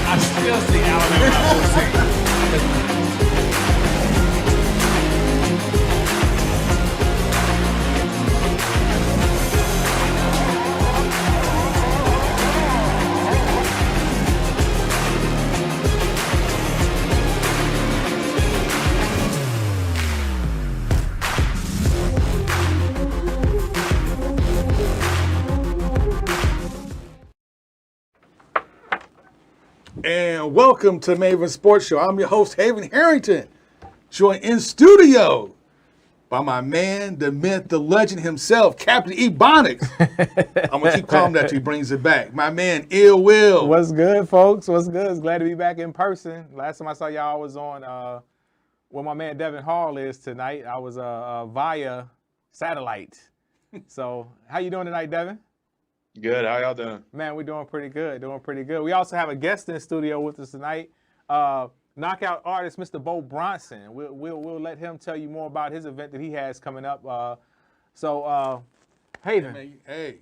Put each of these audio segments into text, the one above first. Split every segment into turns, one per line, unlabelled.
I still see Alabama
And welcome to Maven Sports Show. I'm your host, Haven Harrington, joined in studio by my man, the myth, the legend himself, Captain Ebonics. I'm going to keep calling that till he brings it back. My man, Ill Will.
What's good, folks? What's good? It's glad to be back in person. Last time I saw y'all, I was on where my man Devin Hall is tonight. I was via satellite. So how you doing tonight, Devin?
Good. How y'all doing?
Man, we're doing pretty good. Doing pretty good. We also have a guest in the studio with us tonight. Knockout artist, Mr. Bo Bronson. We'll let him tell you more about his event that he has coming up. Haven.
Hey,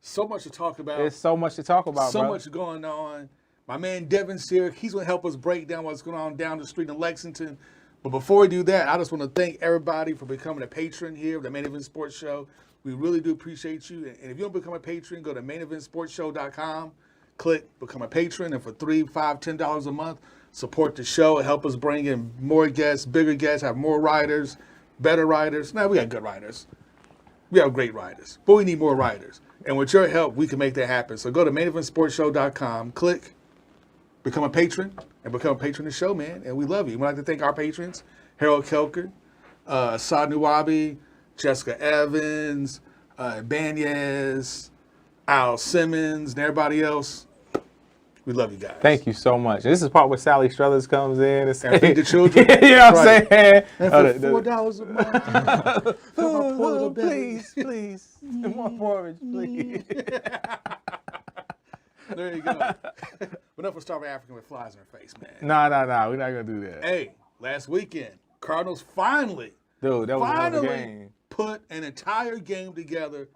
so much to talk about.
There's so much to talk about,
So
bro.
much going on. My man Devin's here. He's going to help us break down what's going on down the street in Lexington. But before we do that, I just want to thank everybody for becoming a patron here of the Main Event Sports Show. We really do appreciate you. And if you don't become a patron, go to maineventsportshow.com, click Become a Patron, and for $3, $5, $10 a month, support the show, help us bring in more guests, bigger guests, have more writers, better writers. Now, we got good writers. We have great writers, but we need more writers. And with your help, we can make that happen. So go to maineventsportshow.com, click, become a patron, and become a patron of the show, man. And we love you. We'd like to thank our patrons, Harold Kelker, Saad Nuwabi, Jessica Evans, Banyas, Al Simmons, and everybody else. We love you guys.
Thank you so much. This is part where Sally Struthers comes in and
And feed the children.
you know what I'm saying?
And for $4 a month, fill my poor little belly.
please. More porridge, please.
There you go. But enough for starving African with flies in her face, man.
Nah. We're not going to do that.
Hey, last weekend, Cardinals finally
Dude, that was another game.
put an entire game together,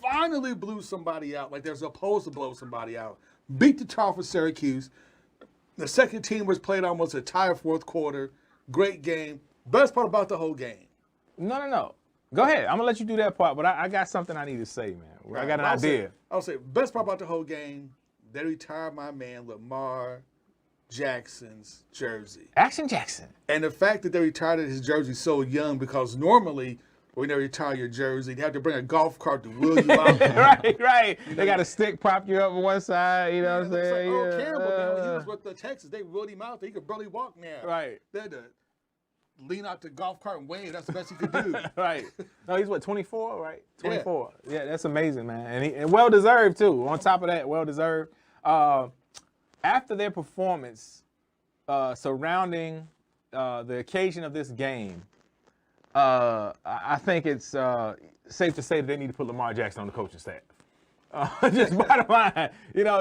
finally blew somebody out like they're supposed to blow somebody out, beat the tar for Syracuse. The second team was played almost an entire fourth quarter. Great game. Best part about the whole game.
No. Go ahead. I'm going to let you do that part, but I got something I need to say, man. I got an idea.
I'll say, best part about the whole game, they retired my man Lamar Jackson's jersey.
Action Jackson.
And the fact that they retired his jersey so young, because normally when they retire your jersey, they have to bring a golf cart to wheel you out.
right. They got a stick prop you up on one side, you know what I'm
It's like
saying?
Earl Campbell, man, when he was with the Texas, they wheeled him out. He could barely walk now.
Right.
They had to lean out the golf cart and wave. That's the best he could do.
Right. No, he's what, 24, right? 24. Yeah, that's amazing, man. And well deserved too. On top of that, well deserved. After their performance surrounding the occasion of this game, I think it's safe to say that they need to put Lamar Jackson on the coaching staff. Just bottom line,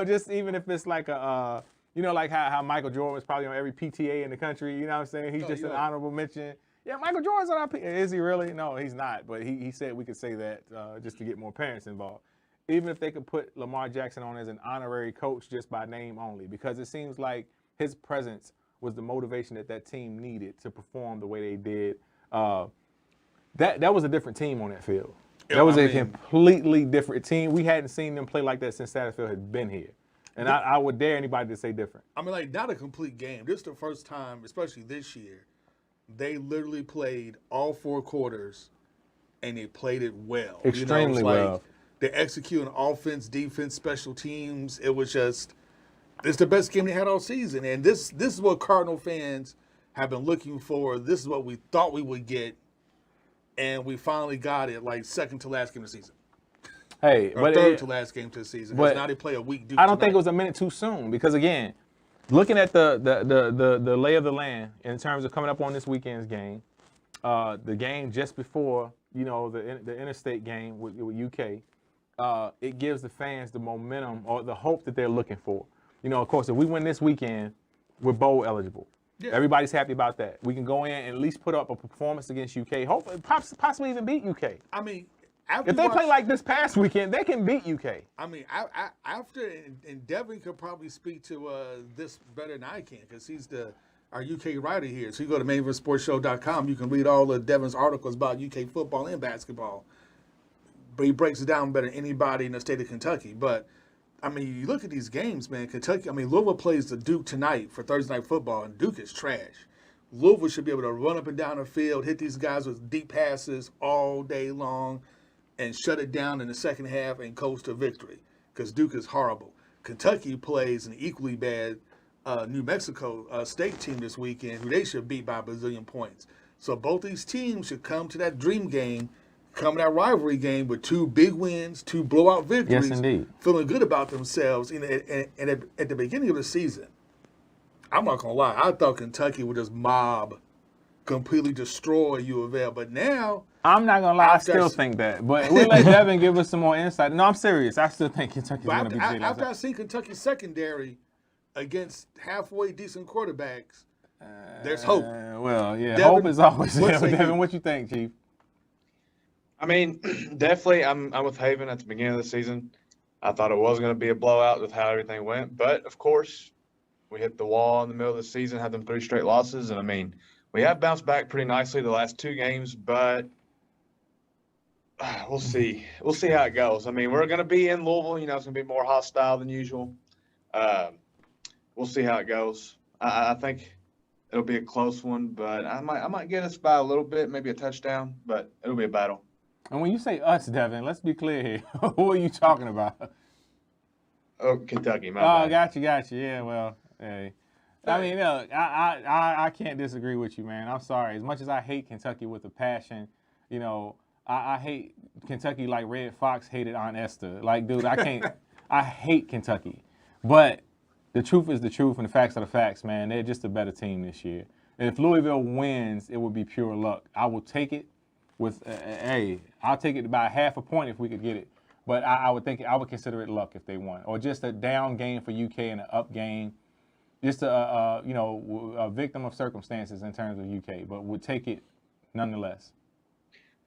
just even if it's like a, like how Michael Jordan was probably on every PTA in the country. You know what I'm saying? He's just an honorable mention. Yeah, Michael Jordan's on our PTA. Is he really? No, he's not. But he said we could say that just to get more parents involved. Even if they could put Lamar Jackson on as an honorary coach just by name only, because it seems like his presence was the motivation that team needed to perform the way they did. That was a different team on that field. That was a completely different team. We hadn't seen them play like that since Satterfield had been here. And I would dare anybody to say different.
I mean, like, not a complete game. This is the first time, especially this year, they literally played all four quarters, and they played it well.
Extremely well.
They execute on offense, defense, special teams. It was just, it's the best game they had all season. And this is what Cardinal fans have been looking for. This is what we thought we would get. And we finally got it, like, second to last game of the season.
Hey,
or third to last game to the season. Because now they play a week.
I don't think it was a minute too soon. Because, again, looking at the lay of the land in terms of coming up on this weekend's game, the game just before, the interstate game with UK, it gives the fans the momentum or the hope that they're looking for. Of course, if we win this weekend, we're bowl eligible. Yeah. Everybody's happy about that. We can go in and at least put up a performance against UK, hopefully, possibly even beat UK.
I mean,
if they play like this past weekend, they can beat UK.
I mean, after, and Devin could probably speak to this better than I can, because he's our UK writer here. So you go to maineventsportshow.com, you can read all of Devin's articles about UK football and basketball. But he breaks it down better than anybody in the state of Kentucky. But, I mean, you look at these games, man. Louisville plays the Duke tonight for Thursday Night Football, and Duke is trash. Louisville should be able to run up and down the field, hit these guys with deep passes all day long, and shut it down in the second half and coast to victory, because Duke is horrible. Kentucky plays an equally bad New Mexico State team this weekend, who they should beat by a bazillion points. So both these teams should come to that dream game, come to that rivalry game with two big wins, two blowout victories.
Yes, indeed.
Feeling good about themselves. And at the beginning of the season, I'm not going to lie, I thought Kentucky would just completely destroy U of L. But now,
I'm not going to lie, I still think that. But we'll let Devin give us some more insight. No, I'm serious. I still think Kentucky's going to be good.
After I seen Kentucky's secondary against halfway decent quarterbacks, there's hope.
Well, yeah,
Devin,
hope is always there. Devin, what you think, Chief?
I mean, definitely, I'm with Haven at the beginning of the season. I thought it was going to be a blowout with how everything went. But, of course, we hit the wall in the middle of the season, had them 3 straight losses. And, I mean, we have bounced back pretty nicely the last 2 games, but we'll see. We'll see how it goes. I mean, we're going to be in Louisville. It's going to be more hostile than usual. We'll see how it goes. I think it'll be a close one, but I might get us by a little bit, maybe a touchdown, but it'll be a battle.
And when you say us, Devin, let's be clear here. Who are you talking about?
Oh, Kentucky, my
Oh,
bad.
gotcha. Yeah, well, hey. I mean, look, I can't disagree with you, man. I'm sorry. As much as I hate Kentucky with a passion, you know, I hate Kentucky like Red Fox hated Aunt Esther. Like, dude, I can't. I hate Kentucky. But the truth is the truth, and the facts are the facts, man. They're just a better team this year. And if Louisville wins, it would be pure luck. I will take it with, I'll take it by half a point if we could get it. But I would consider it luck if they won, or just a down game for UK and an up game, just a victim of circumstances in terms of UK, but would take it nonetheless.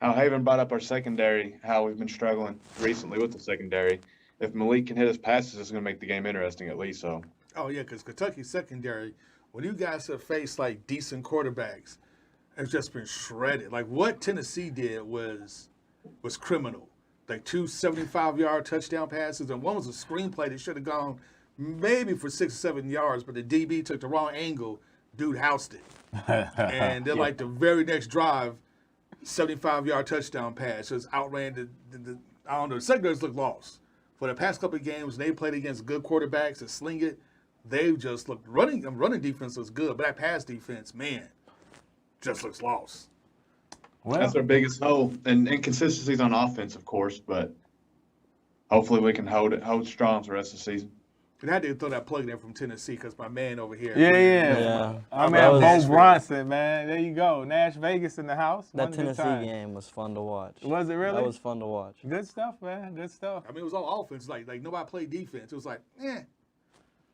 How Haven brought up our secondary, how we've been struggling recently with the secondary. If Malik can hit his passes, it's going to make the game interesting at least. So.
Oh, yeah, because Kentucky's secondary, when you guys have faced, like, decent quarterbacks, it's just been shredded. Like, what Tennessee did was criminal. Like, 2 75-yard touchdown passes, and one was a screenplay that should have gone maybe for 6 or 7 yards, but the DB took the wrong angle. Dude housed it. And then, like, the very next drive, 75-yard touchdown pass just outran the I don't know, the secondaries look lost. For the past couple of games, they played against good quarterbacks and sling it. They've just looked running defense looks good, but that pass defense, man, just looks lost.
Well,
That's our biggest hole, and inconsistencies on offense, of course, but hopefully we can hold strong for the rest of the season.
And I had to throw that plug in there from Tennessee because my man over here.
Yeah. I mean, Bo
Nashville.
Bronson, man. There you go. Nash Vegas in the house.
That
One good
Tennessee
time.
game was fun to watch.
Was it really?
That was fun to watch.
Good stuff, man. Good stuff.
I mean, it was all offense. Like nobody played defense. It was like,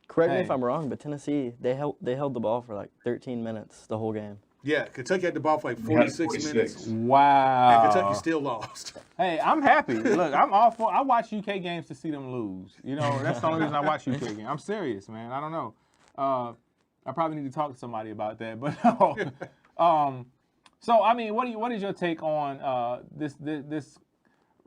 Correct me
Hey.
if I'm wrong, but Tennessee they held the ball for like 13 minutes the whole game.
Yeah, Kentucky had the ball for like
We had
46 minutes.
Wow.
And Kentucky still lost.
Hey, I'm happy. Look, I'm all for. I watch UK games to see them lose. You know, that's the only reason I watch UK games. I'm serious, man. I don't know. I probably need to talk to somebody about that. But so I mean, what is your take on the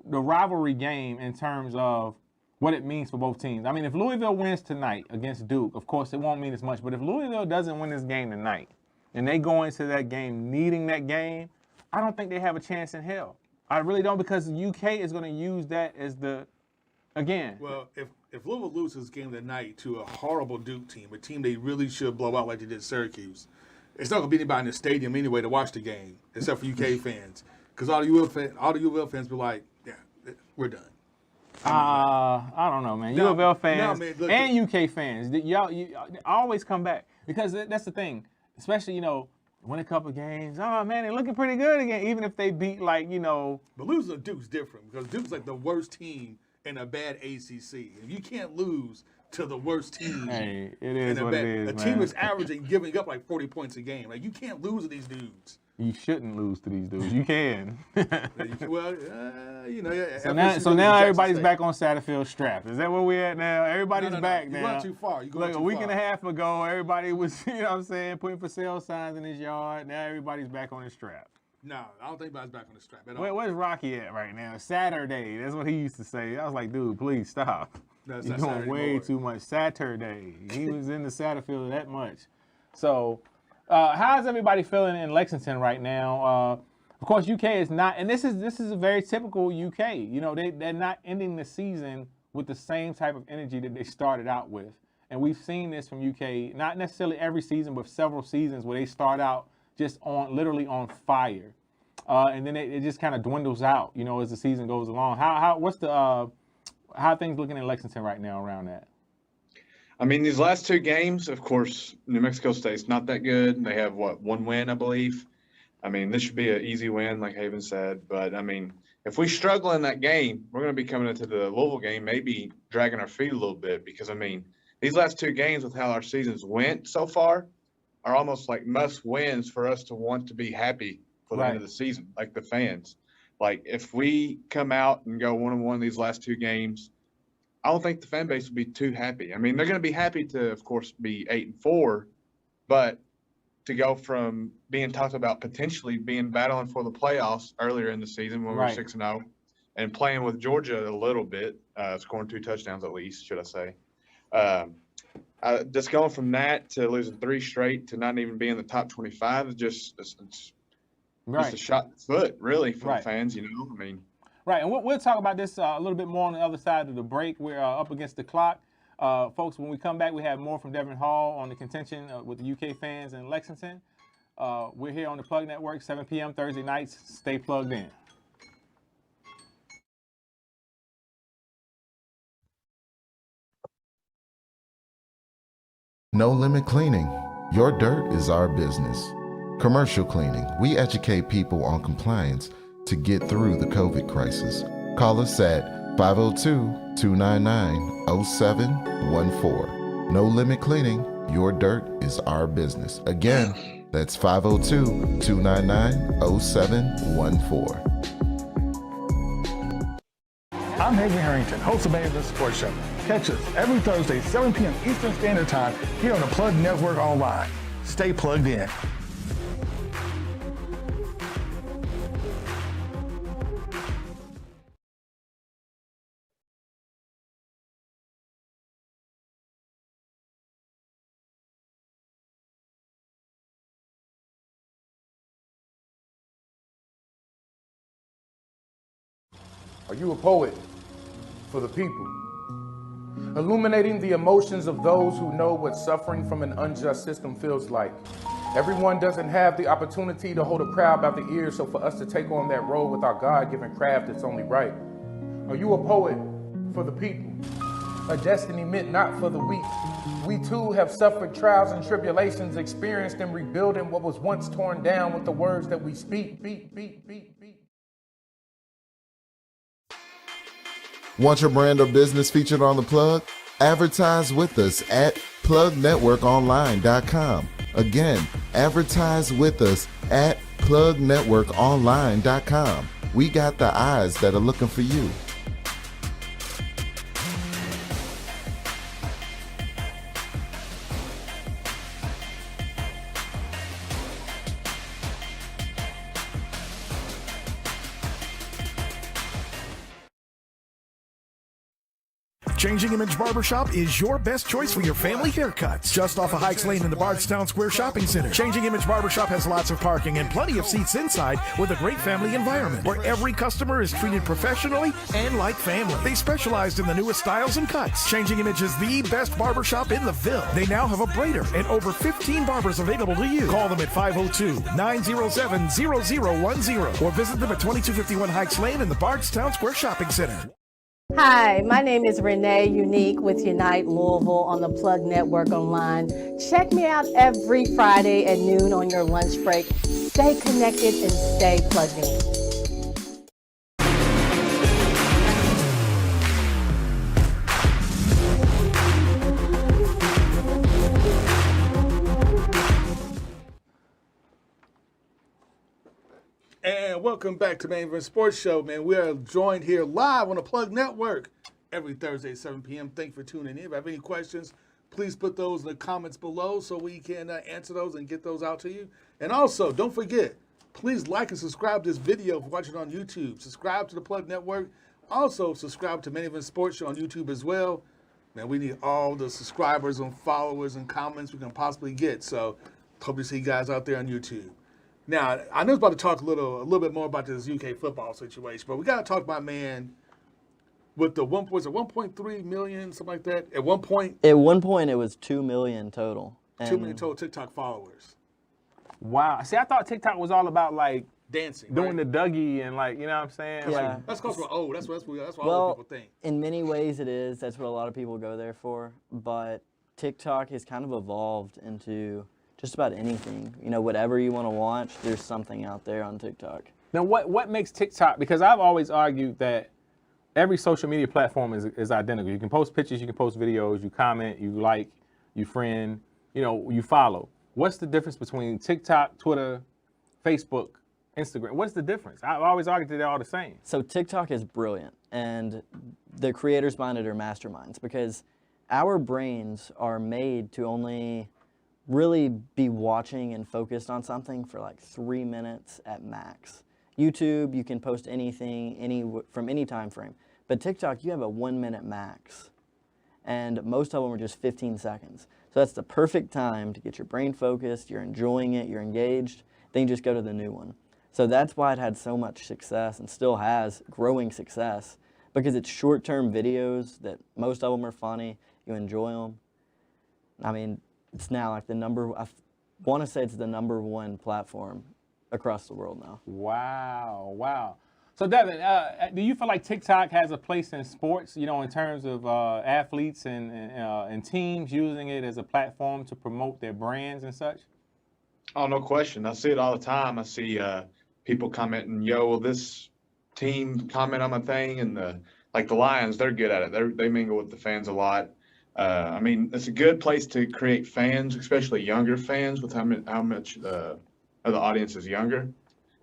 rivalry game in terms of what it means for both teams? I mean, if Louisville wins tonight against Duke, of course it won't mean as much. But if Louisville doesn't win this game tonight, and they go into that game needing that game, I don't think they have a chance in hell. I really don't, because the UK is going to use that as again.
Well, if Louisville loses this game tonight to a horrible Duke team, a team they really should blow out like they did Syracuse, it's not going to be anybody in the stadium anyway to watch the game, except for UK fans. Because all the UL fans be like, yeah, we're done.
I don't know, man.
No,
U of L fans
no, man, look,
and UK fans, y'all always come back, because that's the thing. Especially, win a couple games. Oh, man, they're looking pretty good again, even if they beat,
But losing to Duke's different because Duke's like the worst team in a bad ACC. If you can't lose to the worst team
hey, it
in
is
a
what
bad,
it is,
a
man.
team is averaging giving up like 40 points a game. Like you can't lose to these dudes.
You shouldn't lose to these dudes. You can.
Well,
So now everybody's back on Satterfield strap. Is that where we at now? Everybody's back
You
now.
went too far. You going
Look,
too
a week
far.
and a half ago, everybody was, putting for sale signs in his yard. Now everybody's back on his strap.
No, I don't think anybody's back on the strap at all.
Where's Rocky at right now? Saturday. That's what he used to say. I was like, dude, please stop.
No, it's
You're
not
doing
Saturday
way
anymore.
too much. Saturday. He was in the Satterfield that much. So, how's everybody feeling in Lexington right now? Of course, UK is not, and this is a very typical UK. They're not ending the season with the same type of energy that they started out with. And we've seen this from UK, not necessarily every season, but several seasons where they start out just literally on fire. And then it just kind of dwindles out, as the season goes along. How things looking in Lexington right now around that?
I mean, these last two games, of course, New Mexico State's not that good. They have, one win, I believe. I mean, this should be an easy win, like Haven said. But, I mean, if we struggle in that game, we're going to be coming into the Louisville game maybe dragging our feet a little bit because, I mean, these last two games with how our seasons went so far are almost like must wins for us to want to be happy for the end of the season, like the fans. Like, if we come out and go 1-1 these last two games, I don't think the fan base will be too happy. I mean, they're going to be happy to, of course, be 8-4, but to go from being talked about potentially battling for the playoffs earlier in the season when we were 6-0 and playing with Georgia a little bit, scoring 2 touchdowns at least, should I say. Just going from that to losing 3 straight to not even being in the top 25 is just a shot in the foot, really, for the fans. You know, I mean.
Right, and we'll talk about this a little bit more on the other side of the break. We're up against the clock. Folks, when we come back, we have more from Devin Hall on the contention with the UK fans in Lexington. We're here on the Plug Network, 7 p.m. Thursday nights. Stay plugged in.
No Limit Cleaning. Your dirt is our business. Commercial cleaning. We educate people on compliance to get through the COVID crisis. Call us at 502-299-0714. No Limit Cleaning. Your dirt is our business. Again, that's 502-299-0714.
I'm Haven Harrington, host of Management Sports Show. Catch us every Thursday, 7 p.m. Eastern Standard Time here on the Plug Network Online. Stay plugged in.
Are you a poet for the people? Illuminating the emotions of those who know what suffering from an unjust system feels like. Everyone doesn't have the opportunity to hold a crowd by the ear, so for us to take on that role with our God-given craft, it's only right. Are you a poet for the people? A destiny meant not for the weak. We too have suffered trials and tribulations, experienced in rebuilding what was once torn down with the words that we speak.
Want your brand or business featured on The Plug? Advertise with us at plugnetworkonline.com. Again, advertise with us at plugnetworkonline.com. We got the eyes that are looking for you.
Changing Image Barbershop is your best choice for your family haircuts. Just off of Hikes Lane in the Bardstown Square Shopping Center. Changing Image Barbershop has lots of parking and plenty of seats inside with a great family environment where every customer is treated professionally and like family. They specialized in the newest styles and cuts. Changing Image is the best barbershop in the Ville. They now have a braider and over 15 barbers available to you. Call them at 502-907-0010 or visit them at 2251 Hikes Lane in the Bardstown Square Shopping Center.
Hi, my name is Renee Unique with Unite Louisville on the Plug Network Online. Check me out every Friday at noon on your lunch break. Stay connected and stay plugged in.
And welcome back to Main Event Sports Show, man. We are joined here live on the Plug Network every Thursday at 7 p.m. Thank you for tuning in. If you have any questions, please put those in the comments below so we can answer those and get those out to you. And also, don't forget, please like and subscribe to this video if you're watching on YouTube. Subscribe to the Plug Network. Also, subscribe to Main Event Sports Show on YouTube as well. Man, we need all the subscribers and followers and comments we can possibly get. So, hope to see you guys out there on YouTube. Now, I know it's about to talk a little bit more about this UK football situation, but we got to talk about, man, with the 1.3 million, something like that. At one point,
it was 2 million total.
2 million total TikTok followers.
Wow. See, I thought TikTok was all about like
dancing,
doing the Dougie and like, you know what I'm saying?
Yeah.
Like,
that's because we're old. That's what
well,
old people think.
In many ways it is. That's what a lot of people go there for. But TikTok has kind of evolved into just about anything. You know, whatever you want to watch, there's something out there on TikTok.
Now, what makes TikTok, because I've always argued that every social media platform is identical. You can post pictures, you can post videos, you comment, you like, you friend, you know, you follow. What's the difference between TikTok, Twitter, Facebook, Instagram? What's the difference? I've always argued that they're all the same.
So TikTok is brilliant, and the creators behind it are masterminds, because our brains are made to only really be watching and focused on something for like 3 minutes at max. YouTube, you can post anything from any time frame. But TikTok, you have a 1 minute max. and most of them are just 15 seconds. So that's the perfect time to get your brain focused, you're enjoying it, you're engaged, then you just go to the new one. So that's why it had so much success and still has growing success, because it's short-term videos that most of them are funny, you enjoy them. I mean, it's now like I want to say it's the #1 platform across the world now.
Wow, wow. So Devin, do you feel like TikTok has a place in sports, you know, in terms of athletes and teams using it as a platform to promote their brands and such?
Oh, no question. I see it all the time. I see people commenting, "Yo, will this team comment on my thing?" And the Lions, they're good at it. They mingle with the fans a lot. I mean, it's a good place to create fans, especially younger fans, with how much of the audience is younger.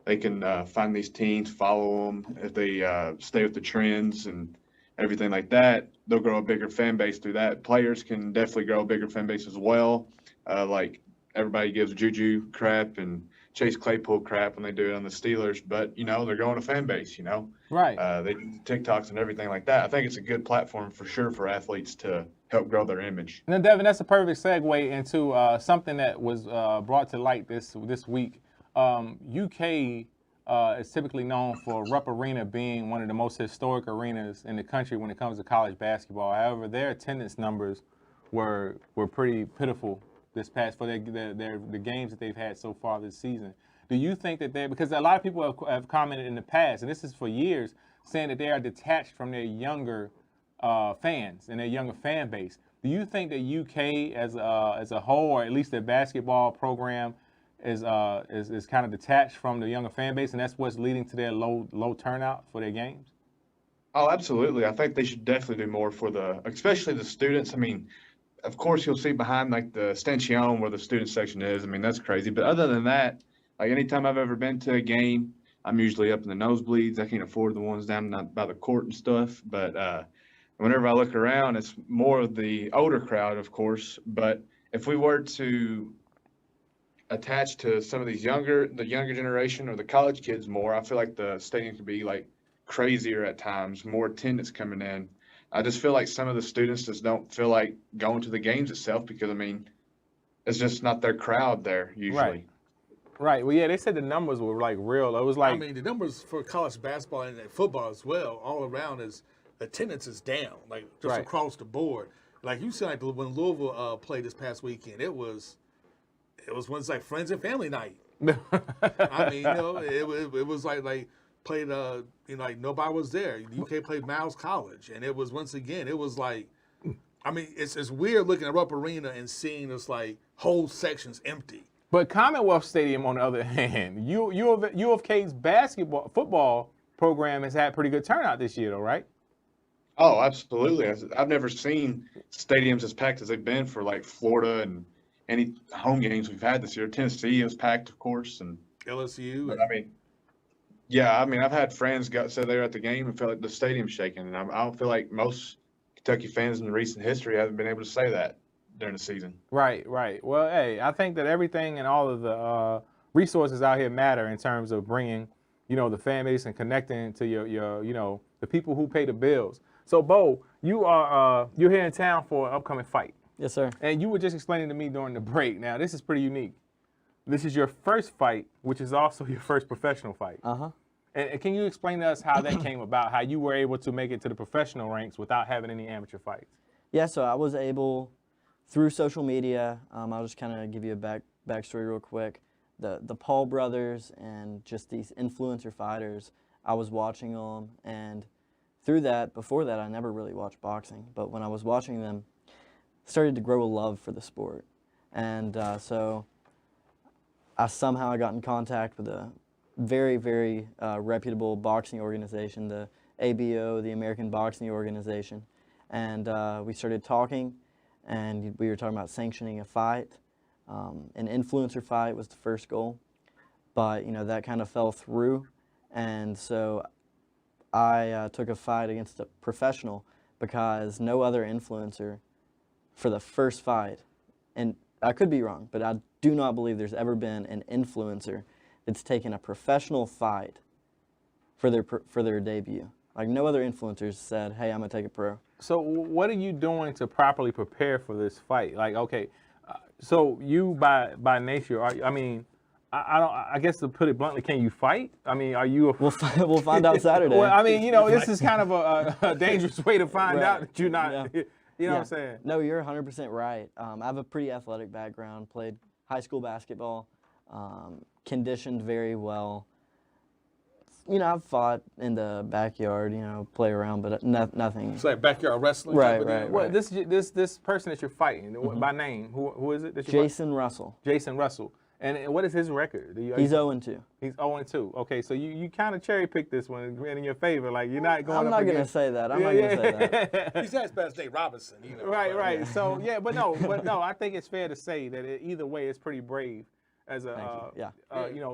They can find these teams, follow them. If they stay with the trends and everything like that, they'll grow a bigger fan base through that. Players can definitely grow a bigger fan base as well. Like everybody gives Juju crap and Chase Claypool crap when they do it on the Steelers, but you know they're growing a fan base. You know,
Right.
they do TikToks and everything like that. I think it's a good platform for sure for athletes to help grow their image.
And then Devin, that's a perfect segue into something that was brought to light this week. UK is typically known for Rupp Arena being one of the most historic arenas in the country when it comes to college basketball. However, their attendance numbers were pretty pitiful this past for the games that they've had so far this season. Do you think that because a lot of people have commented in the past, and this is for years, saying that they are detached from their younger fans and their younger fan base. Do you think that UK as a whole, or at least their basketball program, is kind of detached from the younger fan base, and that's what's leading to their low turnout for their games?
Oh, absolutely. I think they should definitely do more for especially the students. I mean, of course, you'll see behind like the stanchion where the student section is. I mean, that's crazy. But other than that, like anytime I've ever been to a game, I'm usually up in the nosebleeds. I can't afford the ones down by the court and stuff. But whenever I look around, it's more of the older crowd, of course. But if we were to attach to some of the younger generation or the college kids more, I feel like the stadium could be like crazier at times, more attendance coming in. I just feel like some of the students just don't feel like going to the games itself because, I mean, it's just not their crowd there usually.
Right. Well, yeah, they said the numbers were like real. It was like,
I mean, the numbers for college basketball and football as well, all around is attendance is down, like just
Right.
across the board. Like you said, like when Louisville played this past weekend, it was when it's like friends and family night. I mean, you know, it was like played you know, like nobody was there. UK played Miles College, and it was once again, it was like, I mean, it's weird looking at Rupp Arena and seeing this like whole sections empty.
but Commonwealth Stadium, on the other hand, U of K's football program has had pretty good turnout this year, though, right?
Oh, absolutely. I've never seen stadiums as packed as they've been for like Florida and any home games we've had this year. Tennessee was packed, of course, and
LSU.
but I mean, yeah, I mean, I've had friends said they were at the game and felt like the stadium's shaking, and I don't feel like most Kentucky fans in recent history haven't been able to say that during the season.
Right. Well, hey, I think that everything and all of the resources out here matter in terms of bringing, you know, the fan base and connecting to your you know, the people who pay the bills. So, Bo, you're here in town for an upcoming fight,
Yes, sir.
and you were just explaining to me during the break. Now, this is pretty unique. This is your first fight, which is also your first professional fight.
Uh-huh.
And can you explain to us how that came about, how you were able to make it to the professional ranks without having any amateur fights?
Yeah, so I was able, through social media, I'll just kind of give you a backstory real quick. The Paul brothers and just these influencer fighters, I was watching them, and through that, before that, I never really watched boxing, but when I was watching them, I started to grow a love for the sport. And so I somehow got in contact with a very, very reputable boxing organization, the ABO, the American Boxing Organization. And we started talking, and we were talking about sanctioning a fight. An influencer fight was the first goal, but you know that kind of fell through, and so I took a fight against a professional because no other influencer for the first fight, and I could be wrong, but I do not believe there's ever been an influencer that's taken a professional fight for their debut. Like no other influencers said, "Hey, I'm gonna take it pro."
So what are you doing to properly prepare for this fight? Like, okay, so you by nature, I guess to put it bluntly, can you fight? I mean, are you?
We'll find out Saturday.
Well, I mean, this is kind of a dangerous way to find
Right.
out that you're not.
Yeah.
You know what I'm saying?
No, you're 100% right. I have a pretty athletic background. Played high school basketball, conditioned very well. I've fought in the backyard. Play around, but nothing.
It's like backyard wrestling.
Right,
type of
right,
deal.
Well, this person that you're fighting by name, who is it? That you're
Jason Russell.
fighting? Jason Russell. And what is his record?
He's 0-2.
He's 0-2. Okay, so you kind of cherry picked this one in your favor. Like you're not going.
I'm not gonna say that. I'm not gonna say that.
He's as bad as Nate Robinson.
Right. So yeah, but no. I think it's fair to say that either way, it's pretty brave as a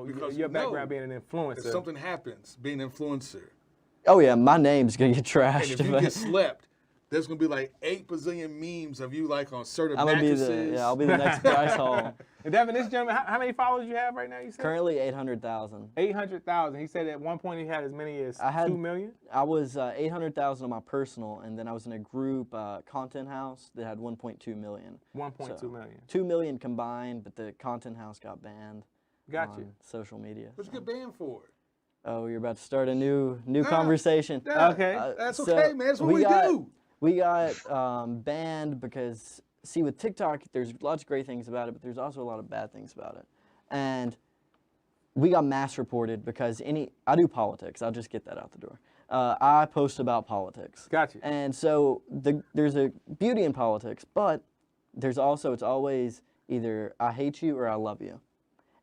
Because
your background being an influencer.
If something happens, being an influencer,
Oh yeah, my name's gonna get trashed.
and if you get slept, there's gonna be like 8 bazillion memes of you like on certain
I'm gonna be
mattresses.
I'll be the next Bryce Hall.
And Devin, this gentleman, how many followers you have right now? You said
Currently 800,000.
800,000. He said at one point he had as many as 2 million.
I was 800,000 on my personal, and then I was in a group content house that had 1.2 million.
1.2
So,
million.
2 million combined, but the content house got banned.
Got
on
you.
social media.
What'd you get banned for?
Oh, you're about to start a new conversation.
Okay.
That's
So
okay, man. That's what we do.
We got banned because, see, with TikTok, there's lots of great things about it, but there's also a lot of bad things about it. And we got mass reported because I do politics. I'll just get that out the door. I post about politics.
Got you.
And so there's a beauty in politics, but it's always either I hate you or I love you.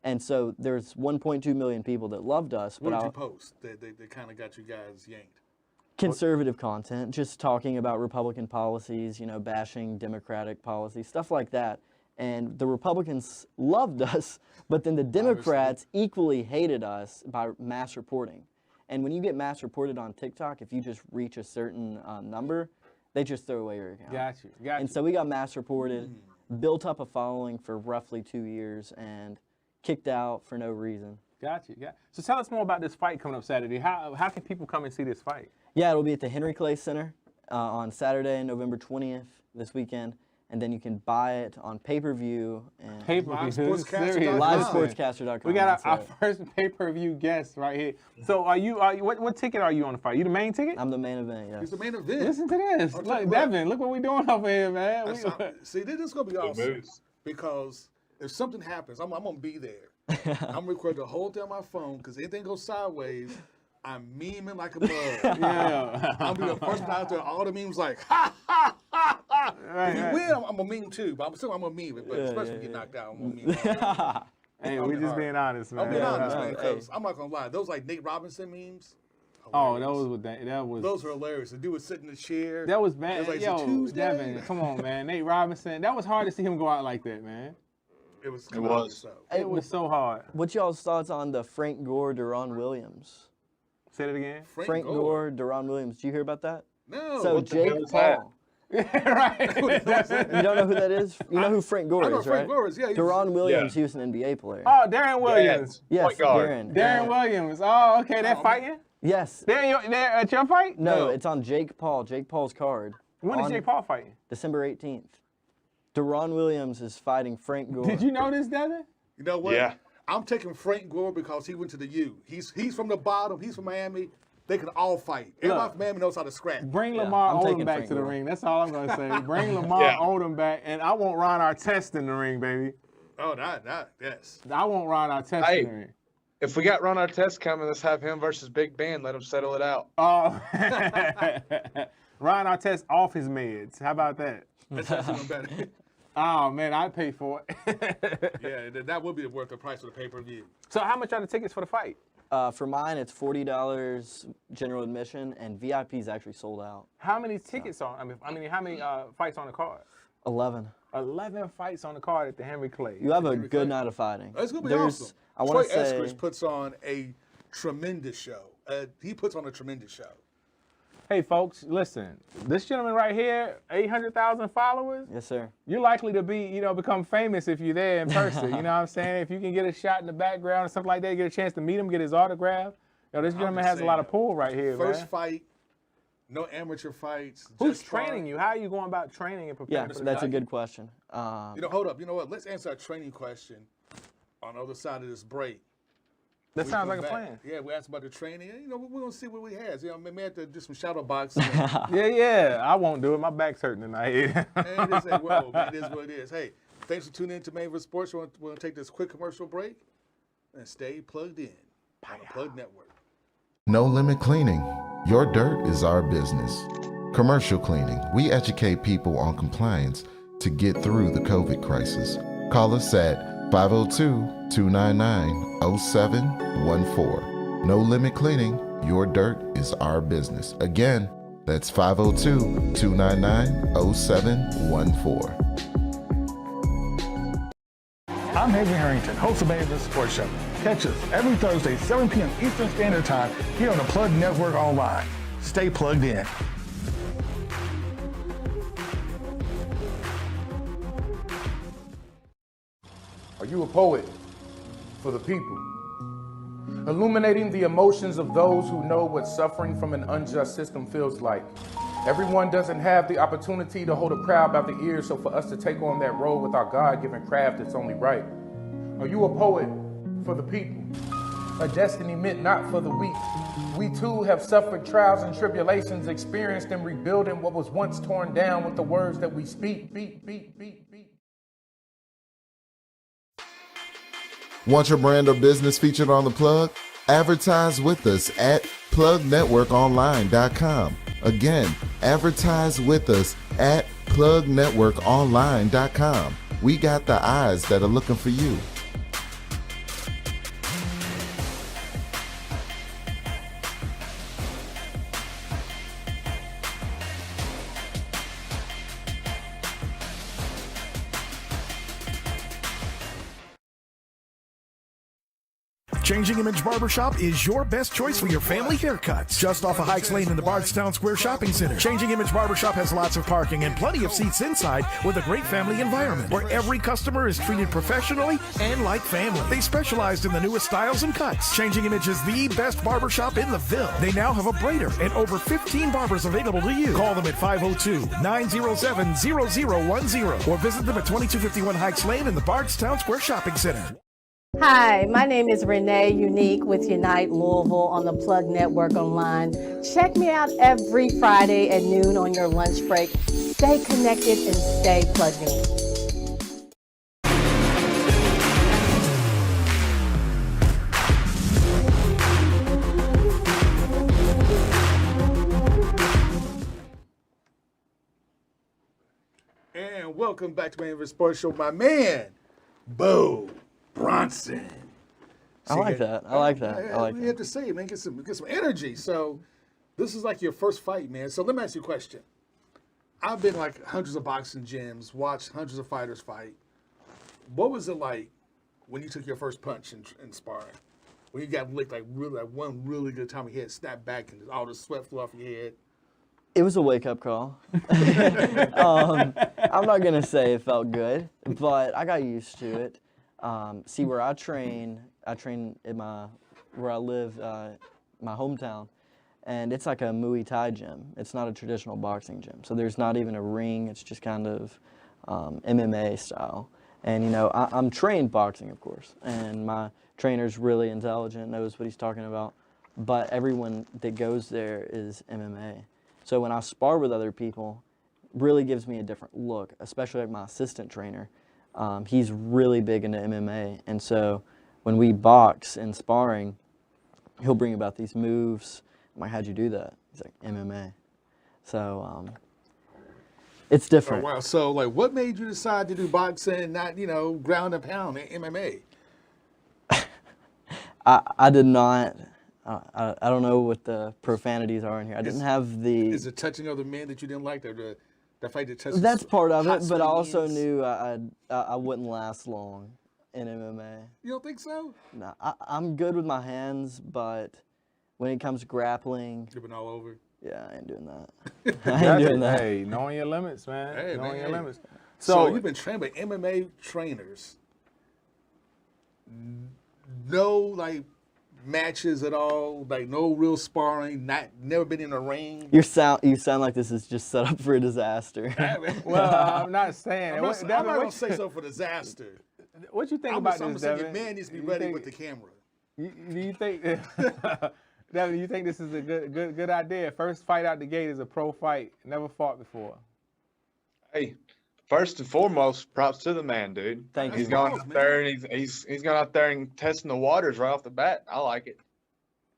And so there's 1.2 million people that loved us.
What
but
did you post? They kind of got you guys yanked.
Conservative content, just talking about Republican policies, bashing Democratic policies, stuff like that. And the Republicans loved us, but then the Democrats equally hated us by mass reporting. And when you get mass reported on TikTok, if you just reach a certain number, they just throw away your account.
Got you.
And so we got mass reported, built up a following for roughly 2 years, and kicked out for no reason.
Got you. So tell us more about this fight coming up Saturday. How can people come and see this fight?
Yeah, it'll be at the Henry Clay Center on Saturday, November 20th, this weekend. And then you can buy it on pay-per-view. And
LiveSportscaster.com.
LiveSportscaster.com.
We got our
that's it.
first pay-per-view guest right here. So what ticket are you on the fight? You the main ticket?
I'm the main event, yes.
It's the main event.
Listen to this.
I'll tell
Look,
you what.
Devin, look what we're doing over here, man.
See, this is gonna be awesome because if something happens, I'm gonna be there. I'm recording the whole thing on my phone because anything goes sideways, I'm memeing like a bug.
Yeah.
I'll be the first one out there. All the memes like ha ha ha ha. If you win, I'm a meme too, but I'm gonna meme it. But especially if you get knocked out, I'm gonna meme.
Hey,
I'm
we just
hard.
being honest, man.
I'm being honest, man,
Hey.
because I'm not gonna lie. Those like Nate Robinson memes.
Oh,
hilarious.
that was
Those are hilarious. The dude was sitting in the chair.
that was bad.
It was like,
Yo,
"It's a Tuesday."
Devin, come on, man. Nate Robinson. That was hard to see him go out like that, man.
It was.
was.
It was so hard.
What's y'all's thoughts on the Frank Gore, Deron Williams?
Say it again.
Frank Gore, Deron Williams. Did you hear about that?
No.
So
what the
Jake
hell is that?
Paul.
Right. That's it.
You don't know who that is? You know who Frank Gore
I know
is,
Frank
right?
Gore is, yeah, he's-
Deron Williams,
Yeah.
he was an NBA player.
Oh, Darren Williams.
yes,
point guard.
Darren.
Darren Williams. Oh, okay. They're fighting?
Yes.
They're at your fight?
No, it's on Jake Paul. Jake Paul's card.
When is
on
Jake Paul fighting?
December 18th. Deron Williams is fighting Frank Gore.
Did you know this, Devin?
You know what?
Yeah.
I'm taking Frank Gore because he went to the U. He's from the bottom. He's from Miami. They can all fight. Everybody from Miami knows how to scrap.
Bring
Yeah,
Lamar
I'm
Odom
taking
back
Frank
to the
Gore.
ring. That's all I'm going to say. Bring Lamar
Yeah.
Odom back, and I want Ron Artest in the ring, baby.
Oh, yes.
I want Ron Artest
Hey.
in the ring.
If we got Ron Artest coming, let's have him versus Big Ben. Let him settle it out.
Oh, Ron Artest off his meds. How about that?
That's actually better.
Oh, man, I'd pay for it.
Yeah, that would be worth the price of the pay-per-view.
So how much are the tickets for the fight?
For mine, it's $40 general admission, and VIP is actually sold out.
How many tickets on? How many fights on the card?
11.
11 fights on the card at the Henry Clay.
You have a good night of fighting.
It's going to be
There's-
awesome.
I
Troy
want to say,
Eskridge puts on a tremendous show. He puts on a tremendous show.
Hey, folks, listen. This gentleman right here, 800,000 followers.
yes, sir.
You're likely to become famous if you're there in person. You know what I'm saying? If you can get a shot in the background or something like that, get a chance to meet him, get his autograph. This gentleman has a lot of pull right here,
First
man.
fight No amateur fights.
Who's
just
training
sparring.
you? How are you going about training and preparing
Yeah,
for the
that's a
fight?
good question.
Hold up. You know what? Let's answer our training question on the other side of this break.
That
We
sounds
come
like a
back.
plan.
Yeah, we asked about the training. And, we're gonna see what we has. We may have to do some shadow boxing.
Yeah. I won't do it. My back's hurting tonight.
Man, it is what it is. Hey, thanks for tuning in to Main Event Sports. We're going to take this quick commercial break and stay plugged in on the Plug Network.
No Limit Cleaning. Your dirt is our business. Commercial cleaning. We educate people on compliance to get through the COVID crisis. Call us at 502-299-0714. No Limit Cleaning. Your dirt is our business. Again, that's 502-299-0714.
I'm Haven Harrington, host of Main Event Sports Show. Catch us every Thursday, 7 p.m. Eastern Standard Time here on the Plug Network Online. Stay plugged in.
Are you a poet for the people? Illuminating the emotions of those who know what suffering from an unjust system feels like. Everyone doesn't have the opportunity to hold a crowd by the ears, so for us to take on that role with our God-given craft, it's only right. Are you a poet for the people? A destiny meant not for the weak. We too have suffered trials and tribulations, experienced in rebuilding what was once torn down with the words that we speak.
Want your brand or business featured on the Plug? Advertise with us at plugnetworkonline.com. Again, advertise with us at plugnetworkonline.com. We got the eyes that are looking for you.
Changing Image Barbershop is your best choice for your family haircuts. Just off of Hikes Lane in the Bardstown Square Shopping Center. Changing Image Barbershop has lots of parking and plenty of seats inside with a great family environment where every customer is treated professionally and like family. They specialized in the newest styles and cuts. Changing Image is the best barbershop in the Ville. They now have a braider and over 15 barbers available to you. Call them at 502-907-0010 or visit them at 2251 Hikes Lane in the Bardstown Square Shopping Center.
Hi, my name is Renee Unique with Unite Louisville on the Plug Network Online. Check me out every Friday at noon on your lunch break. Stay connected and stay plugged in.
And welcome back to Main Event Sports Show. My man, Bo Bronson.
I like that. I like that. I like
You
that.
have to say it, man. Get some energy. So, this is like your first fight, man. So let me ask you a question. I've been like hundreds of boxing gyms, watched hundreds of fighters fight. What was it like when you took your first punch in sparring? When you got licked like one really good time, your head snapped back and all the sweat flew off your head.
It was a wake-up call. I'm not going to say it felt good, but I got used to it. See, where I train at where I live, my hometown, and it's like a Muay Thai gym. It's not a traditional boxing gym. So there's not even a ring. It's just kind of MMA style. And, I'm trained boxing, of course, and my trainer's really intelligent, knows what he's talking about. But everyone that goes there is MMA. So when I spar with other people, really gives me a different look, especially like my assistant trainer. He's really big into MMA, and so when we box and sparring, he'll bring about these moves. I'm like, how'd you do that? He's like, MMA. So it's different.
Oh, wow. So, like, what made you decide to do boxing and not, ground and pound in MMA?
I did not. I don't know what the profanities are in here. I didn't have the.
Is it touching other men that you didn't like? The fight that touches.
That's part of
hot,
it, but I also
hands?
knew I wouldn't last long in MMA.
You don't think so?
No, I'm good with my hands, but when it comes to grappling,
Dripping all over.
yeah, I ain't doing that. I ain't doing that.
Hey, knowing your limits, man.
Hey,
knowing your
man.
limits.
So you've been trained by MMA trainers. No, like, matches at all? Like no real sparring, never been in a ring?
You sound like this is just set up for a disaster.
Well, I'm not saying.
I'm not going to say so for disaster.
What you think
I'm
about
just
this,
saying
Devin?
your man needs to be
You
ready
think-
with the camera.
Do you think, Devin? You think this is a good idea? First fight out the gate is a pro fight. Never fought before.
Hey, first and foremost, props to the man, dude.
Thank
He's
you.
going
Balls,
out
man.
there and he's going out there and testing the waters right off the bat. I like it.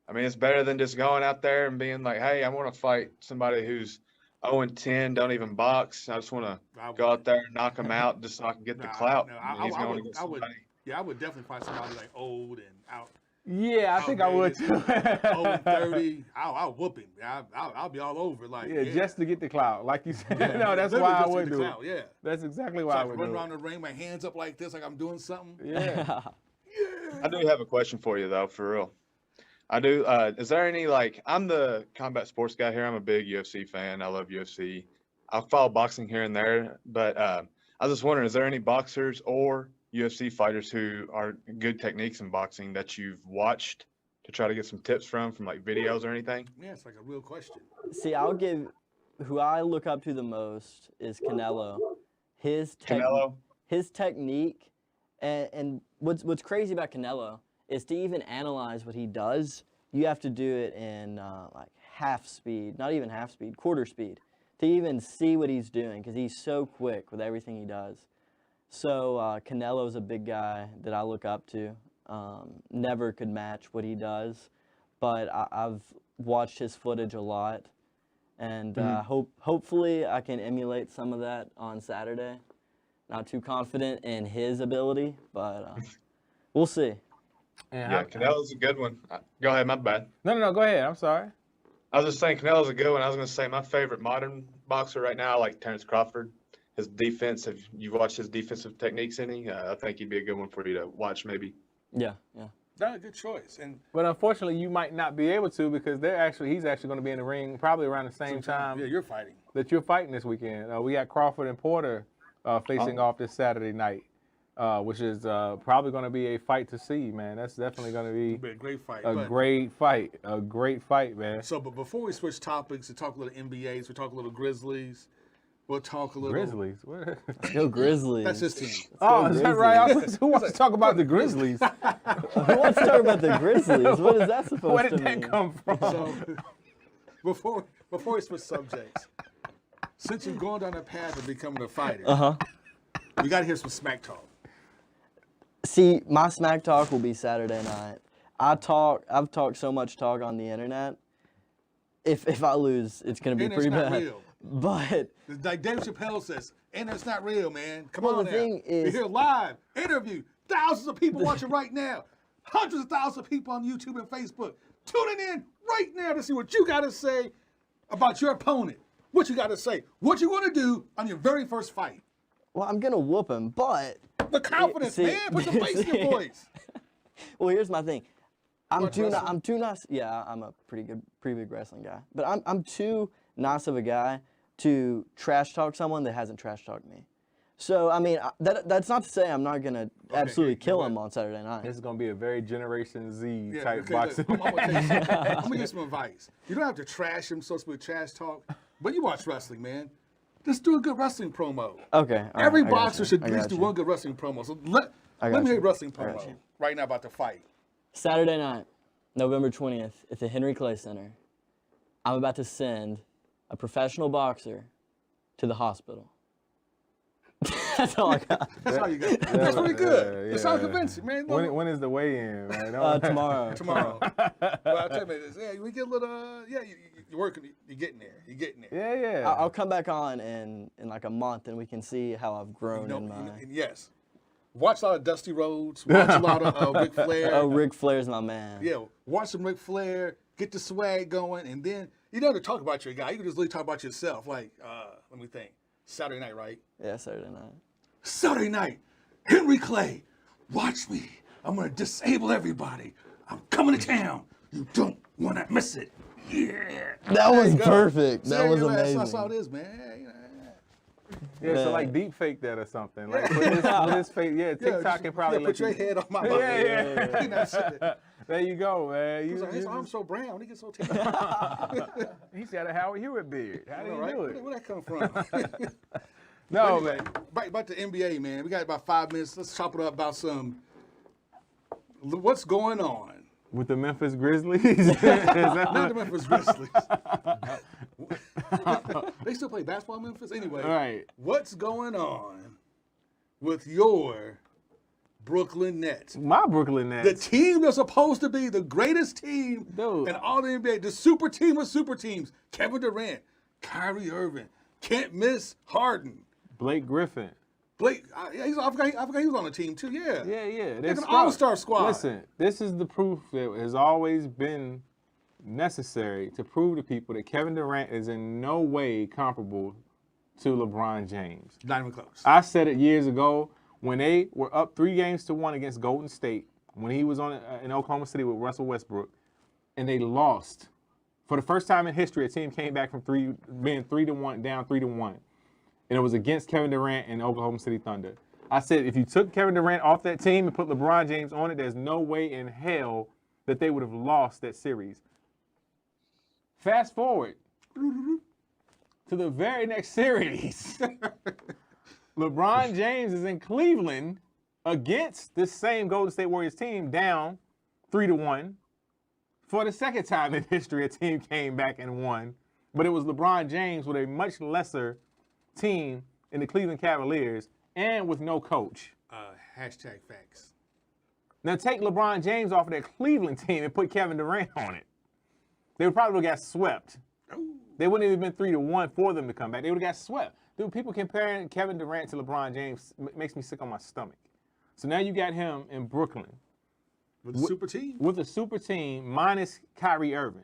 I mean, it's better than just going out there and being like, hey, I want to fight somebody who's 0-10, don't even box. I just want to go out there and knock him out just so I can get the clout. And he's going against somebody.
I would definitely find somebody like old and out.
Yeah, I think I would too.
0-30. I'll whoop him. I'll be all over. Like
Yeah, just to get the clout, like you said.
Yeah,
No, that's
literally
why I
just to
would
get the
do
clout,
it.
Yeah.
That's exactly
So
why
I
I
can
would
run
do
around
it.
the ring, my hands up like this, like I'm doing something.
Yeah.
I do have a question for you though, for real. I do. Is there any I'm the combat sports guy here. I'm a big UFC fan. I love UFC. I follow boxing here and there, but I was just wondering, is there any boxers or UFC fighters who are good techniques in boxing that you've watched to try to get some tips from like videos or anything?
Yeah, it's like a real question.
See, I'll give who I look up to the most is Canelo.
Canelo?
His technique, and what's crazy about Canelo is to even analyze what he does, you have to do it in like half speed, not even half speed, quarter speed, to even see what he's doing because he's so quick with everything he does. So Canelo's a big guy that I look up to. Never could match what he does, but I've watched his footage a lot, and hopefully I can emulate some of that on Saturday. Not too confident in his ability, but we'll see.
Yeah, Canelo's a good one. Go ahead, my bad.
No, go ahead. I'm sorry.
I was just saying Canelo's a good one. I was going to say my favorite modern boxer right now, I like Terrence Crawford. His defense, if you've watched his defensive techniques any, I think he'd be a good one for you to watch maybe.
Yeah.
That's a good choice. And
But unfortunately, you might not be able to because he's actually going to be in the ring probably around the same time
yeah, you're fighting.
that you're fighting this weekend. We got Crawford and Porter facing off this Saturday night, which is probably going to be a fight to see, man. That's definitely going to
It'll be a great fight.
a great fight, man.
So, but before we switch topics and talk a little NBAs, we talk a little Grizzlies. We'll talk a little
Grizzlies. What?
Go Grizzlies.
That's his team.
Oh, is that right? Who wants to talk about the Grizzlies?
Who wants to talk about the Grizzlies? What is that supposed
Where
to
did
mean?
that come from?
So, before we switch subjects, since you've gone down that path of becoming a fighter, we got to hear some smack talk.
See, my smack talk will be Saturday night. I've talked so much talk on the internet. If I lose, it's gonna be
And
pretty
it's not
bad.
real.
But
Like Dave Chappelle says, and it's not real, man. Come
Well,
on
the
now.
thing is-
You're here live, interview, thousands of people watching right now, hundreds of thousands of people on YouTube and Facebook tuning in right now to see what you got to say about your opponent. What you got to say. What you want to do on your very first fight.
well, I'm gonna whoop him. But
The confidence,
See-
man. Put some bass in your voice.
well, here's my thing. I'm
like
too
wrestling?
nice. Yeah, I'm a pretty big wrestling guy. But I'm too nice of a guy to trash talk someone that hasn't trash talked me. So I mean, that's not to say I'm not gonna absolutely
okay,
kill
go
him on Saturday night.
This is gonna be a very Generation Z
Yeah,
type
okay,
boxing.
look, I'm gonna tell you something. I'm gonna give you some advice. You don't have to trash him, so to speak, trash talk. But you watch wrestling, man. Just do a good wrestling promo.
Okay. all
Every
right, I got
boxer
you,
should
I
at least
got
do
you.
one good wrestling promo. So let
got
me hear
you.
a wrestling
I got
promo
you.
right now about the fight.
Saturday night, November 20th, at the Henry Clay Center. I'm about to send a professional boxer to the hospital. That's all I got.
That's all you got. That's pretty good.
yeah,
It sounds
yeah.
convincing, man. Look,
When is the weigh-in, man?
Tomorrow.
tomorrow. But I'll tell you, man, yeah, we get a little, you're working, you're getting there. You're getting there.
Yeah, yeah.
I'll come back on in like a month and we can see how I've grown in my.
And yes. Watch a lot of Dusty Rhodes. Watch a lot of Ric Flair.
Oh, Ric Flair's my man.
Yeah, watch some Ric Flair, get the swag going, and then you don't have to talk about your guy. You can just really talk about yourself. Like, let me think. Saturday night, right?
Yeah, Saturday night.
Saturday night, Henry Clay, watch me. I'm gonna disable everybody. I'm coming to town. You don't wanna miss it. Yeah.
That was
you go.
perfect.
See,
That was
man,
amazing.
That's how it is, man.
Yeah, so
Man.
like deep fake that or something. Like put this fake, TikTok can probably
put
let
your
you.
head on my
Yeah,
body.
yeah.
You know, shit.
There you go, man.
He
You,
was like, his
you
arm's
just-
so brown. He gets so tan.
he said a Howard Hewitt beard. How did he
Right?
do it?
Where'd that come from?
No,
Anyway,
man.
back to the NBA, man. We got about 5 minutes. Let's chop it up about what's going on.
With the Memphis Grizzlies? Is that
Not the Memphis Grizzlies. They still play basketball in Memphis? Anyway,
Right.
what's going on with your Brooklyn Nets?
My Brooklyn
The
Nets.
team that's supposed to be the greatest team
Dude.
in all the NBA, the super team of super teams, Kevin Durant, Kyrie Irving, can't miss Harden.
Blake Griffin.
Blake, I forgot he was on the team too, yeah.
Yeah.
Like an all-star squad.
Listen, this is the proof that has always been necessary to prove to people that Kevin Durant is in no way comparable to LeBron James.
Not even close.
I said it years ago when they were up 3-1 against Golden State, when he was in Oklahoma City with Russell Westbrook, and they lost. For the first time in history, a team came back from being 3-1, down 3-1. And it was against Kevin Durant and Oklahoma City Thunder. I said, if you took Kevin Durant off that team and put LeBron James on it, there's no way in hell that they would have lost that series. Fast forward to the very next series. LeBron James is in Cleveland against this same Golden State Warriors team, down 3-1. For the second time in history, a team came back and won. But it was LeBron James with a much lesser team in the Cleveland Cavaliers and with no coach.
Hashtag facts.
Now take LeBron James off of that Cleveland team and put Kevin Durant on it. They would probably got swept. They wouldn't have even been 3-1 for them to come back. They would have got swept. Dude, people comparing Kevin Durant to LeBron James makes me sick on my stomach. So now you got him in Brooklyn
With the super team?
with a super team minus Kyrie Irving.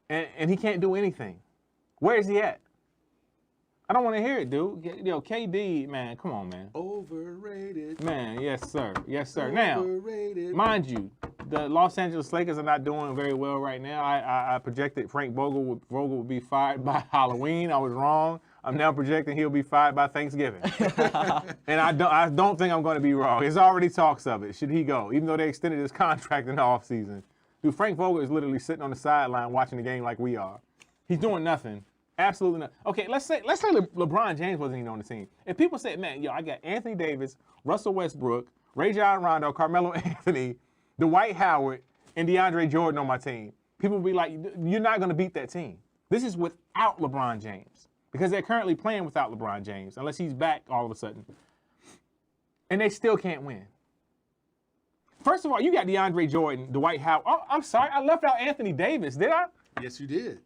And he can't do anything. Where is he at? I don't want to hear it, dude. Yo, KD, man, come on, man.
Overrated.
Man, yes, sir. Yes, sir. Now,
Overrated.
mind you, the Los Angeles Lakers are not doing very well right now. I projected Frank Vogel would be fired by Halloween. I was wrong. I'm now projecting he'll be fired by Thanksgiving. And I don't think I'm going to be wrong. There's already talks of it. Should he go? Even though they extended his contract in the offseason. Dude, Frank Vogel is literally sitting on the sideline watching the game like we are. He's doing nothing. Absolutely nothing. Okay, let's say LeBron James wasn't even on the team. If people said, man, yo, I got Anthony Davis, Russell Westbrook, Rajon Rondo, Carmelo Anthony, Dwight Howard, and DeAndre Jordan on my team, people would be like, you're not going to beat that team. This is without LeBron James because they're currently playing without LeBron James unless he's back all of a sudden. And they still can't win. First of all, you got DeAndre Jordan, Dwight Howard. Oh, I'm sorry, I left out Anthony Davis, did I?
Yes, you did.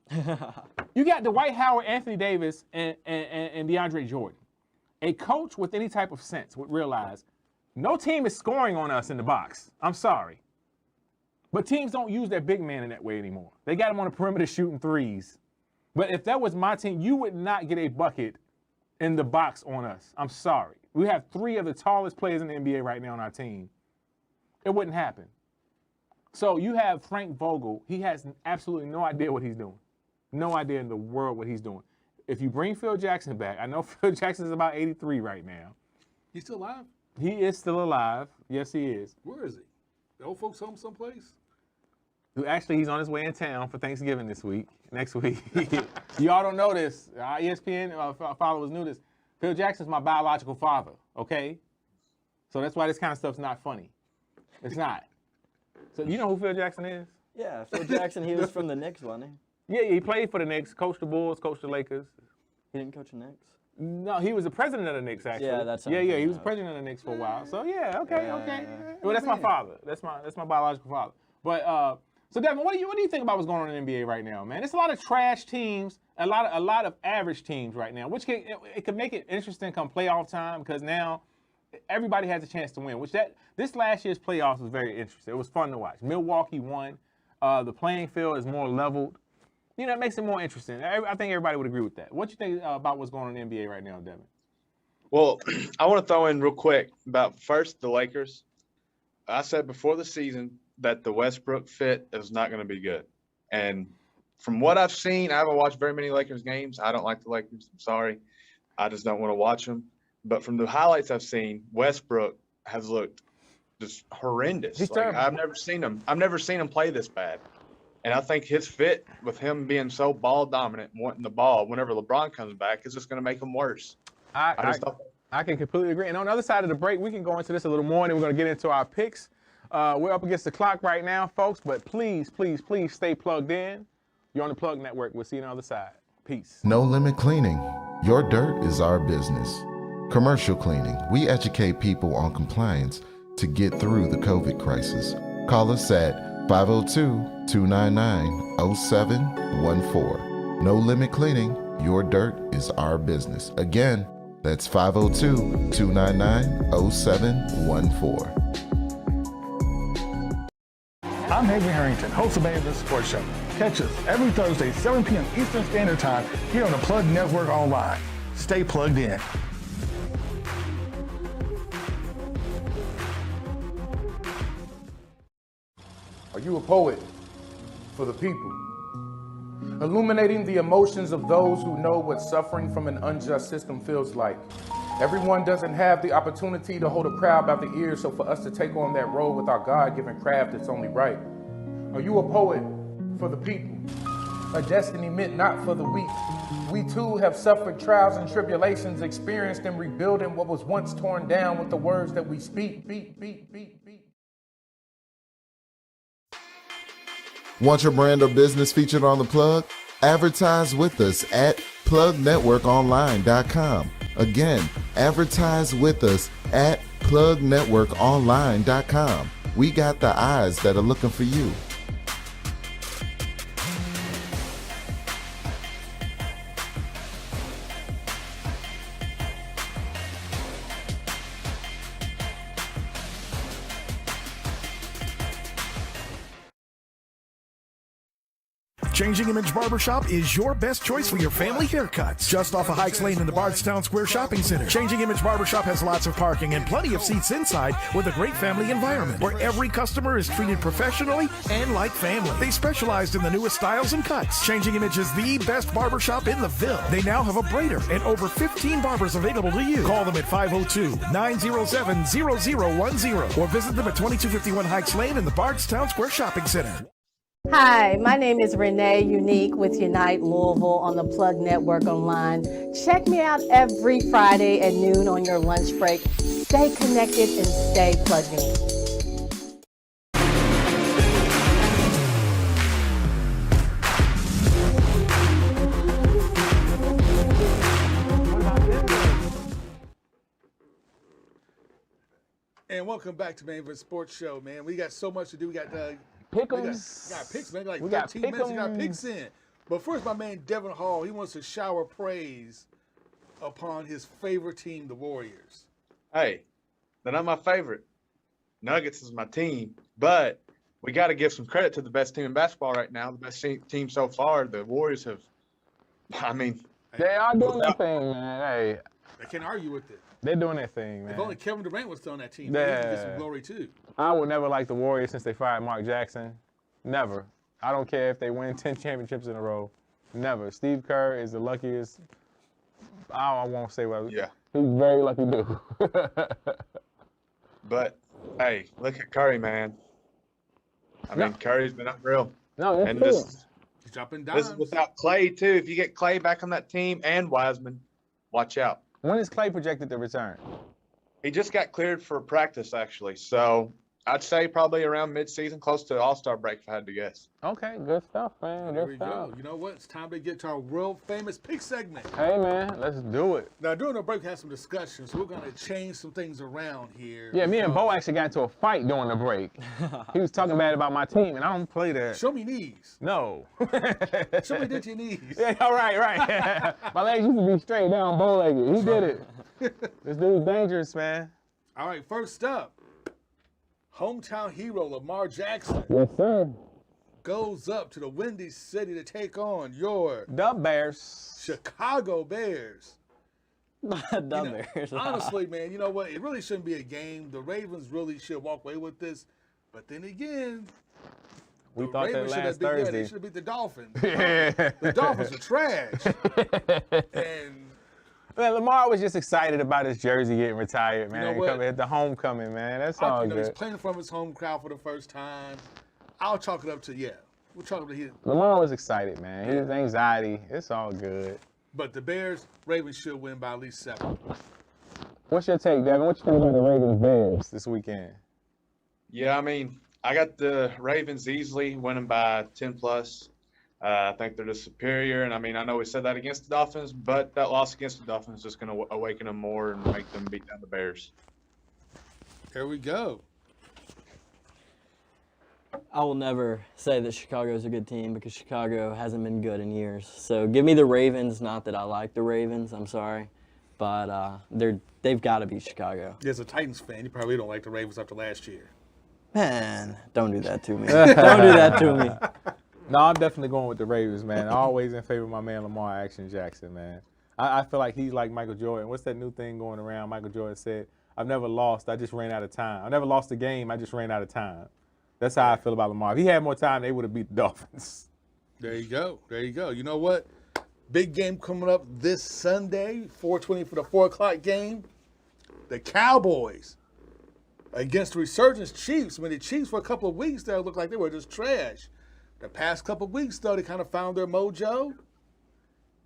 You got Dwight Howard, Anthony Davis, and DeAndre Jordan. A coach with any type of sense would realize no team is scoring on us in the box. I'm sorry. But teams don't use their big man in that way anymore. They got him on the perimeter shooting threes. But if that was my team, you would not get a bucket in the box on us. I'm sorry. We have 3 of the tallest players in the NBA right now on our team. It wouldn't happen. So you have Frank Vogel. He has absolutely no idea what he's doing. No idea in the world what he's doing. If you bring Phil Jackson back, I know Phil Jackson is about 83 right now.
He's still alive?
He is still alive. Yes, he is.
Where is he? The old folks home someplace?
Actually, he's on his way in town for Thanksgiving next week. Y'all don't know this. ESPN followers knew this. Phil Jackson's my biological father, okay? So that's why this kind of stuff's not funny. It's not. So you know who Phil Jackson is?
Yeah, Phil Jackson, he was from the Knicks, wasn't he?
Yeah, he played for the Knicks, coached the Bulls, coached the Lakers.
He didn't coach the Knicks?
No, he was the president of the Knicks, actually.
Yeah, that's
Yeah, he was president of the Knicks for a while. So yeah, okay. Well, that's my father. That's my biological father. But so Devin, what do you think about what's going on in the NBA right now, man? It's a lot of trash teams, a lot of average teams right now, which can make it interesting come playoff time because now everybody has a chance to win. This last year's playoffs was very interesting. It was fun to watch. Milwaukee won. The playing field is more leveled. You know, it makes it more interesting. I think everybody would agree with that. What do you think about what's going on in the NBA right now, Devin?
Well, I want to throw in real quick about first the Lakers. I said before the season that the Westbrook fit is not going to be good. And from what I've seen, I haven't watched very many Lakers games. I don't like the Lakers. I'm sorry. I just don't want to watch them. But from the highlights I've seen, Westbrook has looked just horrendous.
He's
Like,
terrible.
I've never seen him play this bad. And I think his fit with him being so ball dominant and wanting the ball whenever LeBron comes back is just going to make him worse.
I can completely agree. And on the other side of the break, we can go into this a little more, and then we're going to get into our picks. We're up against the clock right now, folks, but please, please, please stay plugged in. You're on the Plug Network. We'll see you on the other side. Peace.
No Limit Cleaning. Your dirt is our business. Commercial cleaning. We educate people on compliance to get through the COVID crisis. Call us at 502-299-0714. No Limit Cleaning. Your dirt is our business. Again, that's 502-299-0714.
I'm Haven Harrington, host of the Sports Show. Catch us every Thursday, 7 p.m. Eastern Standard Time here on the Plug Network Online. Stay plugged in.
Are you a poet for the people? Illuminating the emotions of those who know what suffering from an unjust system feels like. Everyone doesn't have the opportunity to hold a crowd by the ears, so for us to take on that role with our God-given craft, it's only right. Are you a poet for the people? A destiny meant not for the weak. We too have suffered trials and tribulations, experienced in rebuilding what was once torn down with the words that we speak.
Want your brand or business featured on The Plug? Advertise with us at plugnetworkonline.com. Again, advertise with us at plugnetworkonline.com. We got the eyes that are looking for you.
Changing Image Barbershop is your best choice for your family haircuts. Just off of Hikes Lane in the Bardstown Square Shopping Center. Changing Image Barbershop has lots of parking and plenty of seats inside with a great family environment where every customer is treated professionally and like family. They specialized in the newest styles and cuts. Changing Image is the best barbershop in the Ville. They now have a braider and over 15 barbers available to you. Call them at 502-907-0010 or visit them at 2251 Hikes Lane in the Bardstown Square Shopping Center.
Hi, my name is Renee Unique with Unite Louisville on the Plug Network Online. Check me out every Friday at noon on your lunch break. Stay connected and stay plugged in.
And welcome back to Mainford Sports Show, man. We got so much to do. We got
Pick'ems.
We got picks, man. Like
We got
13 minutes, we got
pick'ems.
picks in. But first, my man Devin Hall, he wants to shower praise upon his favorite team, the Warriors.
Hey, they're not my favorite. Nuggets is my team, but we got to give some credit to the best team in basketball right now. The best team so far. The Warriors have, I mean,
They are doing their thing, man. Hey,
I can't argue with it.
they're doing their thing, man.
If only Kevin Durant was still on that team, he could get some
Yeah.
glory too.
I would never like the Warriors since they fired Mark Jackson. Never. I don't care if they win 10 championships in a row. Never. Steve Kerr is the luckiest. I won't say what.
yeah.
He's very lucky dude.
But hey, look at Curry, man. I mean, Curry's been unreal.
No, that's
And
true.
this
He's dropping dimes.
is without Clay too. If you get Clay back on that team and Wiseman, watch out.
When is Clay projected to return?
He just got cleared for practice actually, so I'd say probably around mid-season, close to All-Star break if I had to guess.
Okay, good stuff, man.
There
Good
we
stuff.
go. You know what? It's time to get to our world famous pick segment.
Hey, man, let's do it.
Now, during the break, we had some discussions, so we're going to change some things around here.
Yeah, me and Bo actually got into a fight during the break. He was talking bad about my team, and I don't play that.
Show me knees.
No.
Show me that your knees.
Yeah, all right, right. My legs used to be straight down, bow-legged. He did it. This dude's dangerous, man.
All right, first up, hometown hero Lamar Jackson
Yes, sir.
goes up to the Windy City to take on your
The Bears.
Chicago Bears.
Dumb Bears.
Honestly, man, you know what? It really shouldn't be a game. The Ravens really should walk away with this. But then again,
We
the
thought that
Ravens should
last
have beat,
Thursday.
they should have beat the Dolphins.
Yeah.
The Dolphins are trash. And
Man, Lamar was just excited about his jersey getting retired, man.
You know what?
Coming at the homecoming, man. That's all
You know, he's
good.
playing from his home crowd for the first time. I'll chalk it up to we'll chalk it up to his.
Lamar was excited, man. His anxiety, it's all good.
But the Bears, Ravens should win by at least 7.
What's your take, Devin? What you think about the Ravens Bears this weekend?
Yeah, I mean, I got the Ravens easily winning by 10 plus. I think they're just superior, and I mean, I know we said that against the Dolphins, but that loss against the Dolphins is just going to awaken them more and make them beat down the Bears.
There we go.
I will never say that Chicago is a good team because Chicago hasn't been good in years. So give me the Ravens. Not that I like the Ravens. I'm sorry, but they've got to beat Chicago.
As a Titans fan, you probably don't like the Ravens after last year.
Man, don't do that to me. Don't do that to me.
No, I'm definitely going with the Ravens, man. Always in favor of my man Lamar Action Jackson, man. I feel like he's like Michael Jordan. What's that new thing going around? Michael Jordan said, "I've never lost. I just ran out of time. I never lost a game. I just ran out of time." That's how I feel about Lamar. If he had more time, they would have beat the Dolphins.
There you go. There you go. You know what? Big game coming up this Sunday, 4:20 for the 4 o'clock game. The Cowboys against the Resurgence Chiefs. I mean, the Chiefs for a couple of weeks there looked like they were just trash. The past couple of weeks, though, they kind of found their mojo.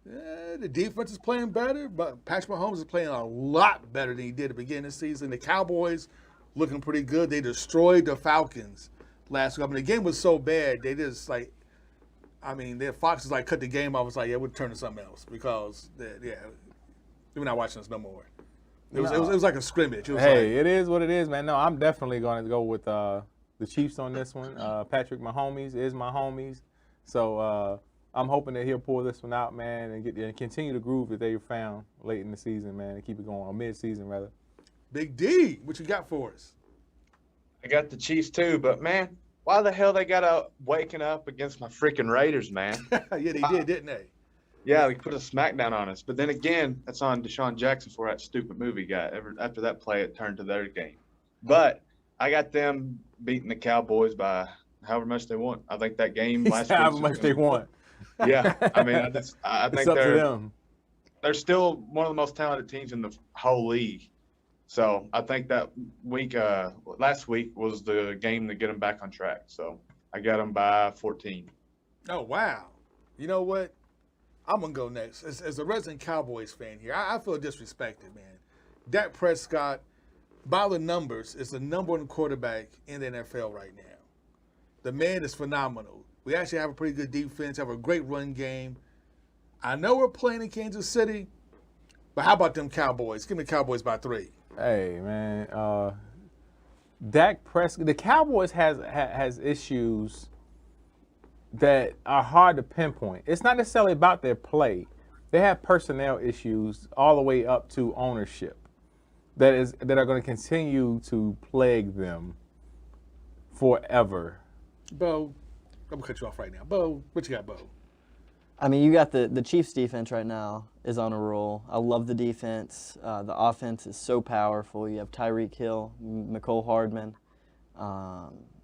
Yeah, the defense is playing better, but Patrick Mahomes is playing a lot better than he did at the beginning of the season. The Cowboys looking pretty good. They destroyed the Falcons last week. I mean, the game was so bad, they just their Foxes cut the game off. It's like, yeah, we'll turn to something else because, we're not watching this no more. It was like a scrimmage. It was
It is what it is, man. No, I'm definitely going to go with the Chiefs on this one. Patrick Mahomes is my homies. So I'm hoping that he'll pull this one out, man, and continue the groove that they found late in the season, man, and keep it going, or mid-season, rather.
Big D, what you got for us?
I got the Chiefs too, but man, why the hell they got to waking up against my freaking Raiders, man?
Yeah, they did, didn't they?
Yeah, they put a smackdown on us. But then again, that's on Deshaun Jackson for that stupid movie guy. After that play, it turned to their game. But I got them beating the Cowboys by however much they want. I think that game last week.
However much they want.
Yeah, I mean, I think
It's up to them.
they're still one of the most talented teams in the whole league. So I think that week, last week was the game to get them back on track. So I got them by 14.
Oh, wow. You know what? I'm going to go next. As a resident Cowboys fan here, I feel disrespected, man. Dak Prescott, by the numbers, is the number 1 quarterback in the NFL right now. The man is phenomenal. We actually have a pretty good defense, have a great run game. I know we're playing in Kansas City, but how about them Cowboys? Give me Cowboys by 3.
Hey, man. Dak Prescott, the Cowboys has issues that are hard to pinpoint. It's not necessarily about their play. They have personnel issues all the way up to ownership that are going to continue to plague them forever.
Bo, I'm going to cut you off right now. Bo, what you got, Bo?
I mean, you got the Chiefs defense right now is on a roll. I love the defense. The offense is so powerful. You have Tyreek Hill, Mecole Hardman.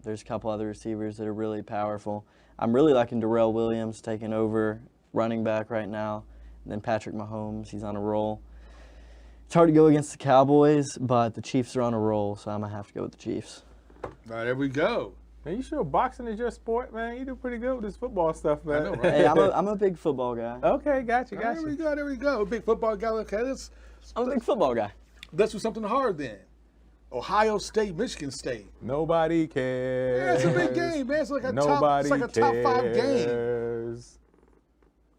There's a couple other receivers that are really powerful. I'm really liking Darrell Williams taking over running back right now. And then Patrick Mahomes, he's on a roll. It's hard to go against the Cowboys, but the Chiefs are on a roll, so I'm going to have to go with the Chiefs.
All right, there we go.
Man, you sure boxing is your sport, man? You do pretty good with this football stuff, man.
I know, right?
Hey, I'm a big football guy.
Okay, got you.
There we go. Big football guy. Okay,
I'm a big football guy.
let's do something hard then. Ohio State, Michigan State.
Nobody cares.
Yeah, it's a big game, man. It's like a top 5 game.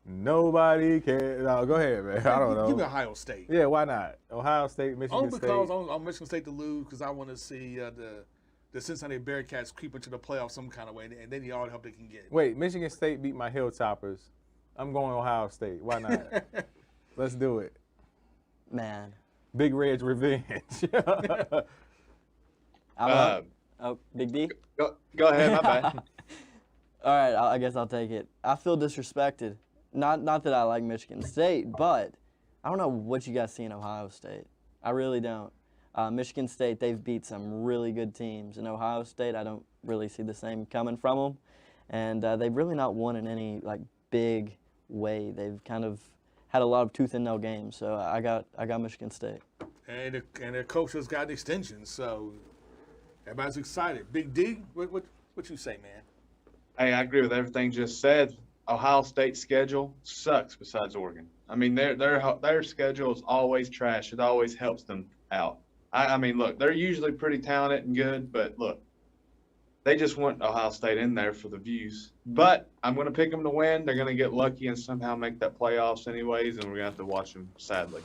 Nobody cares. No, go ahead, man. I don't know.
Give me Ohio State.
Yeah, why not? Ohio State, Michigan
Only because
State.
I want Michigan State to lose because I want to see the Cincinnati Bearcats creep into the playoffs some kind of way, and they need all the help they can get.
Wait, Michigan State beat my Hilltoppers. I'm going Ohio State. Why not? Let's do it.
Man.
Big Red's revenge.
Big D?
Go ahead, my bad.
All right, I guess I'll take it. I feel disrespected. Not that I like Michigan State, but I don't know what you guys see in Ohio State. I really don't. Michigan State, they've beat some really good teams. In Ohio State, I don't really see the same coming from them. And they've really not won in any big way. They've kind of had a lot of tooth and nail games. So I got Michigan State.
And their coach has got an extension, so everybody's excited. Big D, what you say, man?
Hey, I agree with everything just said. Ohio State's schedule sucks besides Oregon. I mean, their schedule is always trash. It always helps them out. I mean, look, they're usually pretty talented and good, but look, they just want Ohio State in there for the views. But I'm going to pick them to win. They're going to get lucky and somehow make that playoffs anyways, and we're going to have to watch them, sadly.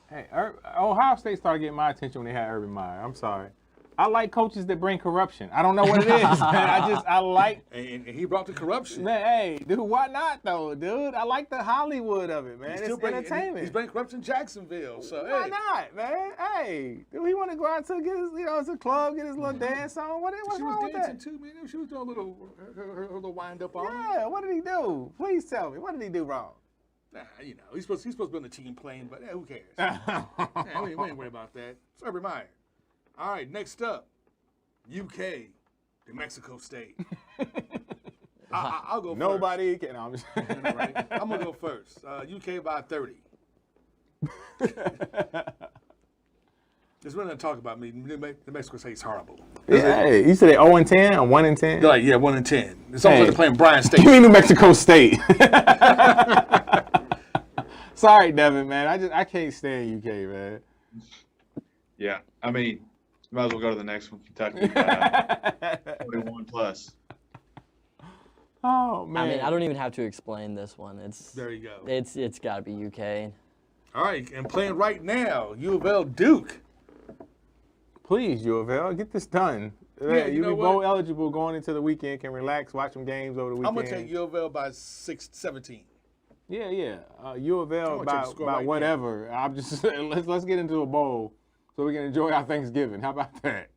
Hey, Ohio State started getting my attention when they had Urban Meyer. I'm sorry. I like coaches that bring corruption. I don't know what it is, man. I like.
And he brought the corruption.
Man, hey, dude, why not though, dude? I like the Hollywood of it, man.
He's
It's
still bringing-
entertainment.
He's bringing corruption in Jacksonville. So
Why
hey,
not, man? Hey, do he want to go out to get his, to the club, get his little dance on? What's
she
wrong
was
with
dancing
that?
too, man. She was doing a little her little wind up on.
Yeah, what did he do? Please tell me. What did he do wrong?
Nah, he's supposed to be on the team playing, but who cares? Yeah, we ain't worry about that. It's Urban Meyer. All right, next up, UK, New Mexico State. I'll go first.
Nobody can. No, I'm just
Right? I'm going to go first. UK by 30. There's really nothing to talk about me. New Mexico State's horrible.
Hey, you said they 0-10 or 1-10?
They're like, yeah, 1 in 10. It's almost like
Hey.
they're playing Bryan State.
Give me New Mexico State. Sorry, Devin, man. I can't stand UK, man.
Yeah, I mean, might as well go to the next one, Kentucky. 41 plus.
Oh man.
I mean, I don't even have to explain this one.
There you go.
It's got to be UK.
All right, and playing right now, U of L Duke.
Please, U of L, get this done.
Yeah, you
you
know
be
what?
bowl eligible going into the weekend. Can relax, watch some games over the weekend.
I'm going to take U of L by 17.
Yeah. U of L
I'm gonna check the score
about
right
whatever. I'm just let's get into a bowl so we can enjoy our Thanksgiving. How about that?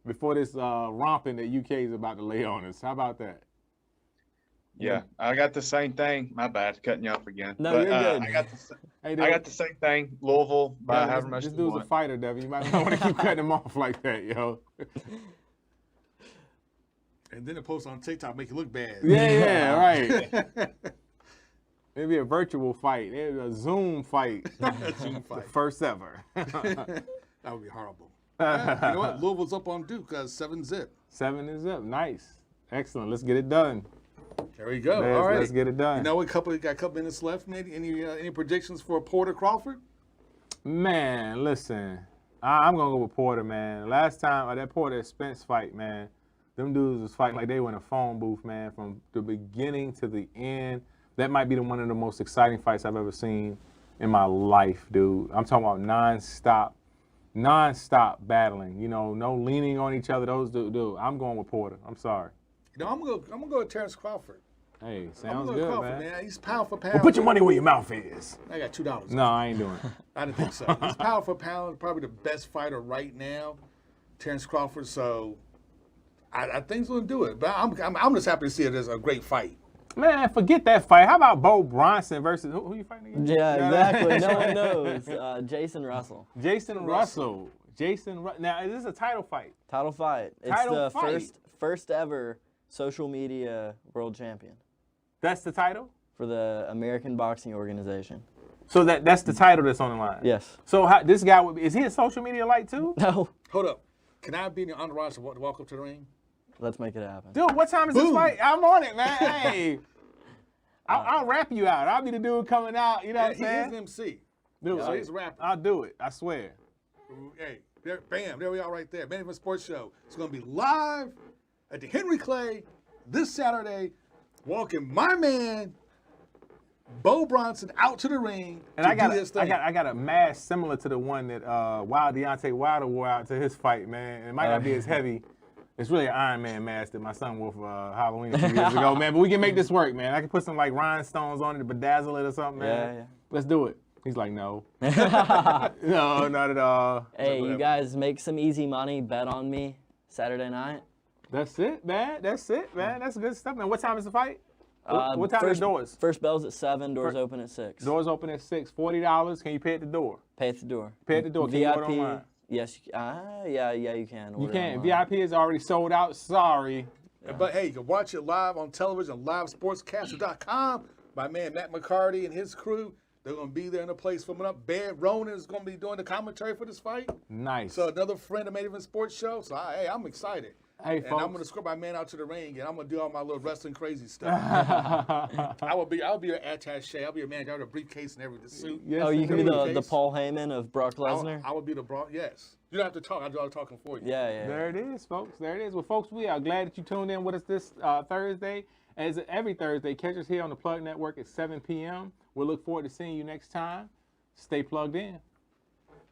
Before this romping that UK is about to lay on us. How about that?
Yeah, I got the same thing. My bad, cutting you off again.
No,
but,
you're good.
Hey,
I got the same thing. Louisville by
Devin,
however much
this
they
dude's a
want.
fighter, Devin. You might not want to keep cutting him off like that, yo.
And then the post on TikTok make you look bad.
Yeah, right. Maybe a virtual fight. Maybe a Zoom fight.
Zoom fight.
First ever.
That would be horrible. Yeah, you know what? Louisville's up on Duke, 7-0.
7 is up. Nice. Excellent. Let's get it done.
There we go.
Let's-
All right.
let's get it done.
You know, we got a couple minutes left. Maybe any predictions for Porter Crawford?
Man, listen. I'm going to go with Porter, man. Last time, that Porter Spence fight, man, them dudes was fighting like they were in a phone booth, man, from the beginning to the end. That might be one of the most exciting fights I've ever seen in my life, dude. I'm talking about non-stop battling. You know, no leaning on each other. Those dude. I'm going with Porter. I'm sorry.
You know, I'm gonna go with Terrence Crawford.
Hey,
I'm
sounds
gonna go
good,
with Crawford,
man.
He's pound for pound.
Well, put your money where your mouth is.
I got $2.
No, I ain't doing it.
I didn't think so. He's pound for pound, probably the best fighter right now, Terrence Crawford. So I think he's gonna do it. But I'm just happy to see it as a great fight.
Man, forget that fight. How about Bo Bronson versus who you fighting against?
Yeah, exactly. No one knows. Jason Russell.
Jason Russell. Now, is this a title fight?
Title fight. It's
Title
the
fight.
first ever social media world champion
That's the title?
for the American Boxing Organization.
So that's the title that's on the line?
Yes.
So this guy, is he a social media light too?
No.
Hold up. Can I be in the entourage to walk up to the ring?
Let's make it happen.
Dude, what time is this
Boom.
fight? I'm on it, man. Hey. I'll rap you out. I'll be the dude coming out, you know what I'm
He is
saying?
an MC.
Dude,
So he's a rapper.
I'll do it. I swear.
Hey, there we are right there. Man Event Sports Show. It's going to be live at the Henry Clay this Saturday. Walking my man, Bo Bronson, out to the ring
And
to do his thing.
I got a mask similar to the one that Deontay Wilder wore out to his fight, man. And it might not be as heavy. It's really an Iron Man mask that my son wore for Halloween a few years ago, man. But we can make this work, man. I can put some like rhinestones on it to bedazzle it or something, man.
Yeah.
Let's do it. He's like, no. No, not at all.
Hey, you guys make some easy money. Bet on me Saturday night.
That's it, man. That's good stuff, man. What time is the fight? What time is
first,
the doors?
First bell's at 7. Doors open at 6.
Doors open at 6. $40. Can you pay at the door?
Pay at the door.
Pay at the door. Can you order online?
Yes. Yeah, you can.
You
order
can.
online.
VIP is already sold out. Sorry.
But hey, you can watch it live on television, livesportscaster.com. My man Matt McCarty and his crew They're going to be there in the place filming up. Baron Ronan is going to be doing the commentary for this fight.
Nice.
So another friend of Main Event Sports Show. So, hey, I'm excited.
Hey,
and
folks.
I'm going to escort my man out to the ring, and I'm going to do all my little wrestling crazy stuff. I'll be your attaché. I'll be your manager. I'll have a briefcase and everything, the suit.
Yes,
Oh, you can be the
Briefcase.
Paul Heyman of Brock Lesnar?
I would be the Brock, yes. You don't have to talk. I do all the talking for you.
Yeah.
There it is, folks. There it is. Well, folks, we are glad that you tuned in with us this Thursday. As every Thursday, catch us here on the Plug Network at 7 p.m. We'll look forward to seeing you next time. Stay plugged in.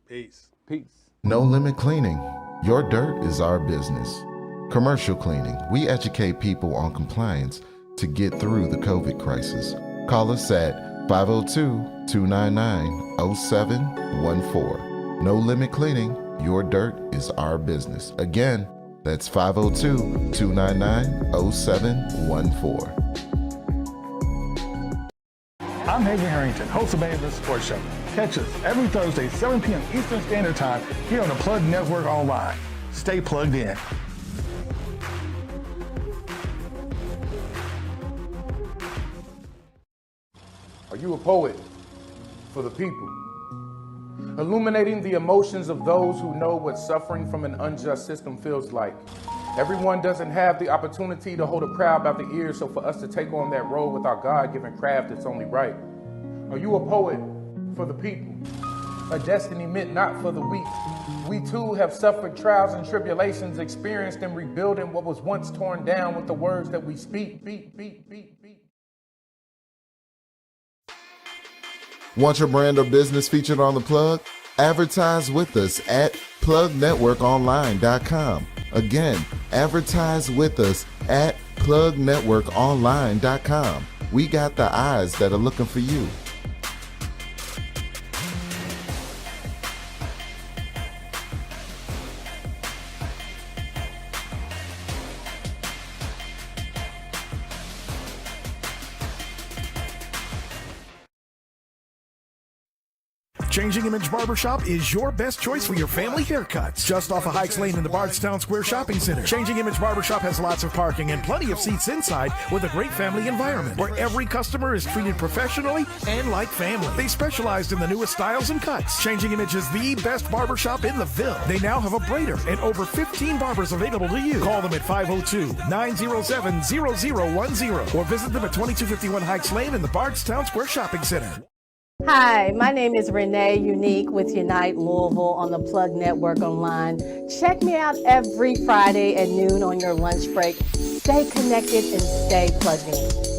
Peace.
Peace.
No Limit Cleaning. Your dirt is our business. Commercial cleaning. We educate people on compliance to get through the COVID crisis. Call us at 502-299-0714. No Limit Cleaning. Your dirt is our business. Again, that's 502-299-0714.
I'm Haven Harrington, host of Main Event Sports Show. Catch us every Thursday, 7 p.m. Eastern Standard Time here on the Plug Network Online. Stay plugged in.
Are you a poet for the people? Illuminating the emotions of those who know what suffering from an unjust system feels like. Everyone doesn't have the opportunity to hold a crowd by the ears, so for us to take on that role with our God-given craft, it's only right. Are you a poet for the people? A destiny meant not for the weak. We too have suffered trials and tribulations, experienced in rebuilding what was once torn down with the words that we speak.
Want your brand or business featured on The Plug? Advertise with us at plugnetworkonline.com. Again, advertise with us at plugnetworkonline.com. We got the eyes that are looking for you.
Changing Image Barbershop is your best choice for your family haircuts. Just off of Hikes Lane in the Bardstown Square Shopping Center. Changing Image Barbershop has lots of parking and plenty of seats inside with a great family environment where every customer is treated professionally and like family. They specialized in the newest styles and cuts. Changing Image is the best barbershop in the Ville. They now have a braider and over 15 barbers available to you. Call them at 502-907-0010 or visit them at 2251 Hikes Lane in the Bardstown Square Shopping Center.
Hi, my name is Renee Unique with Unite Louisville on the Plug Network Online. Check me out every Friday at noon on your lunch break. Stay connected and stay plugged in.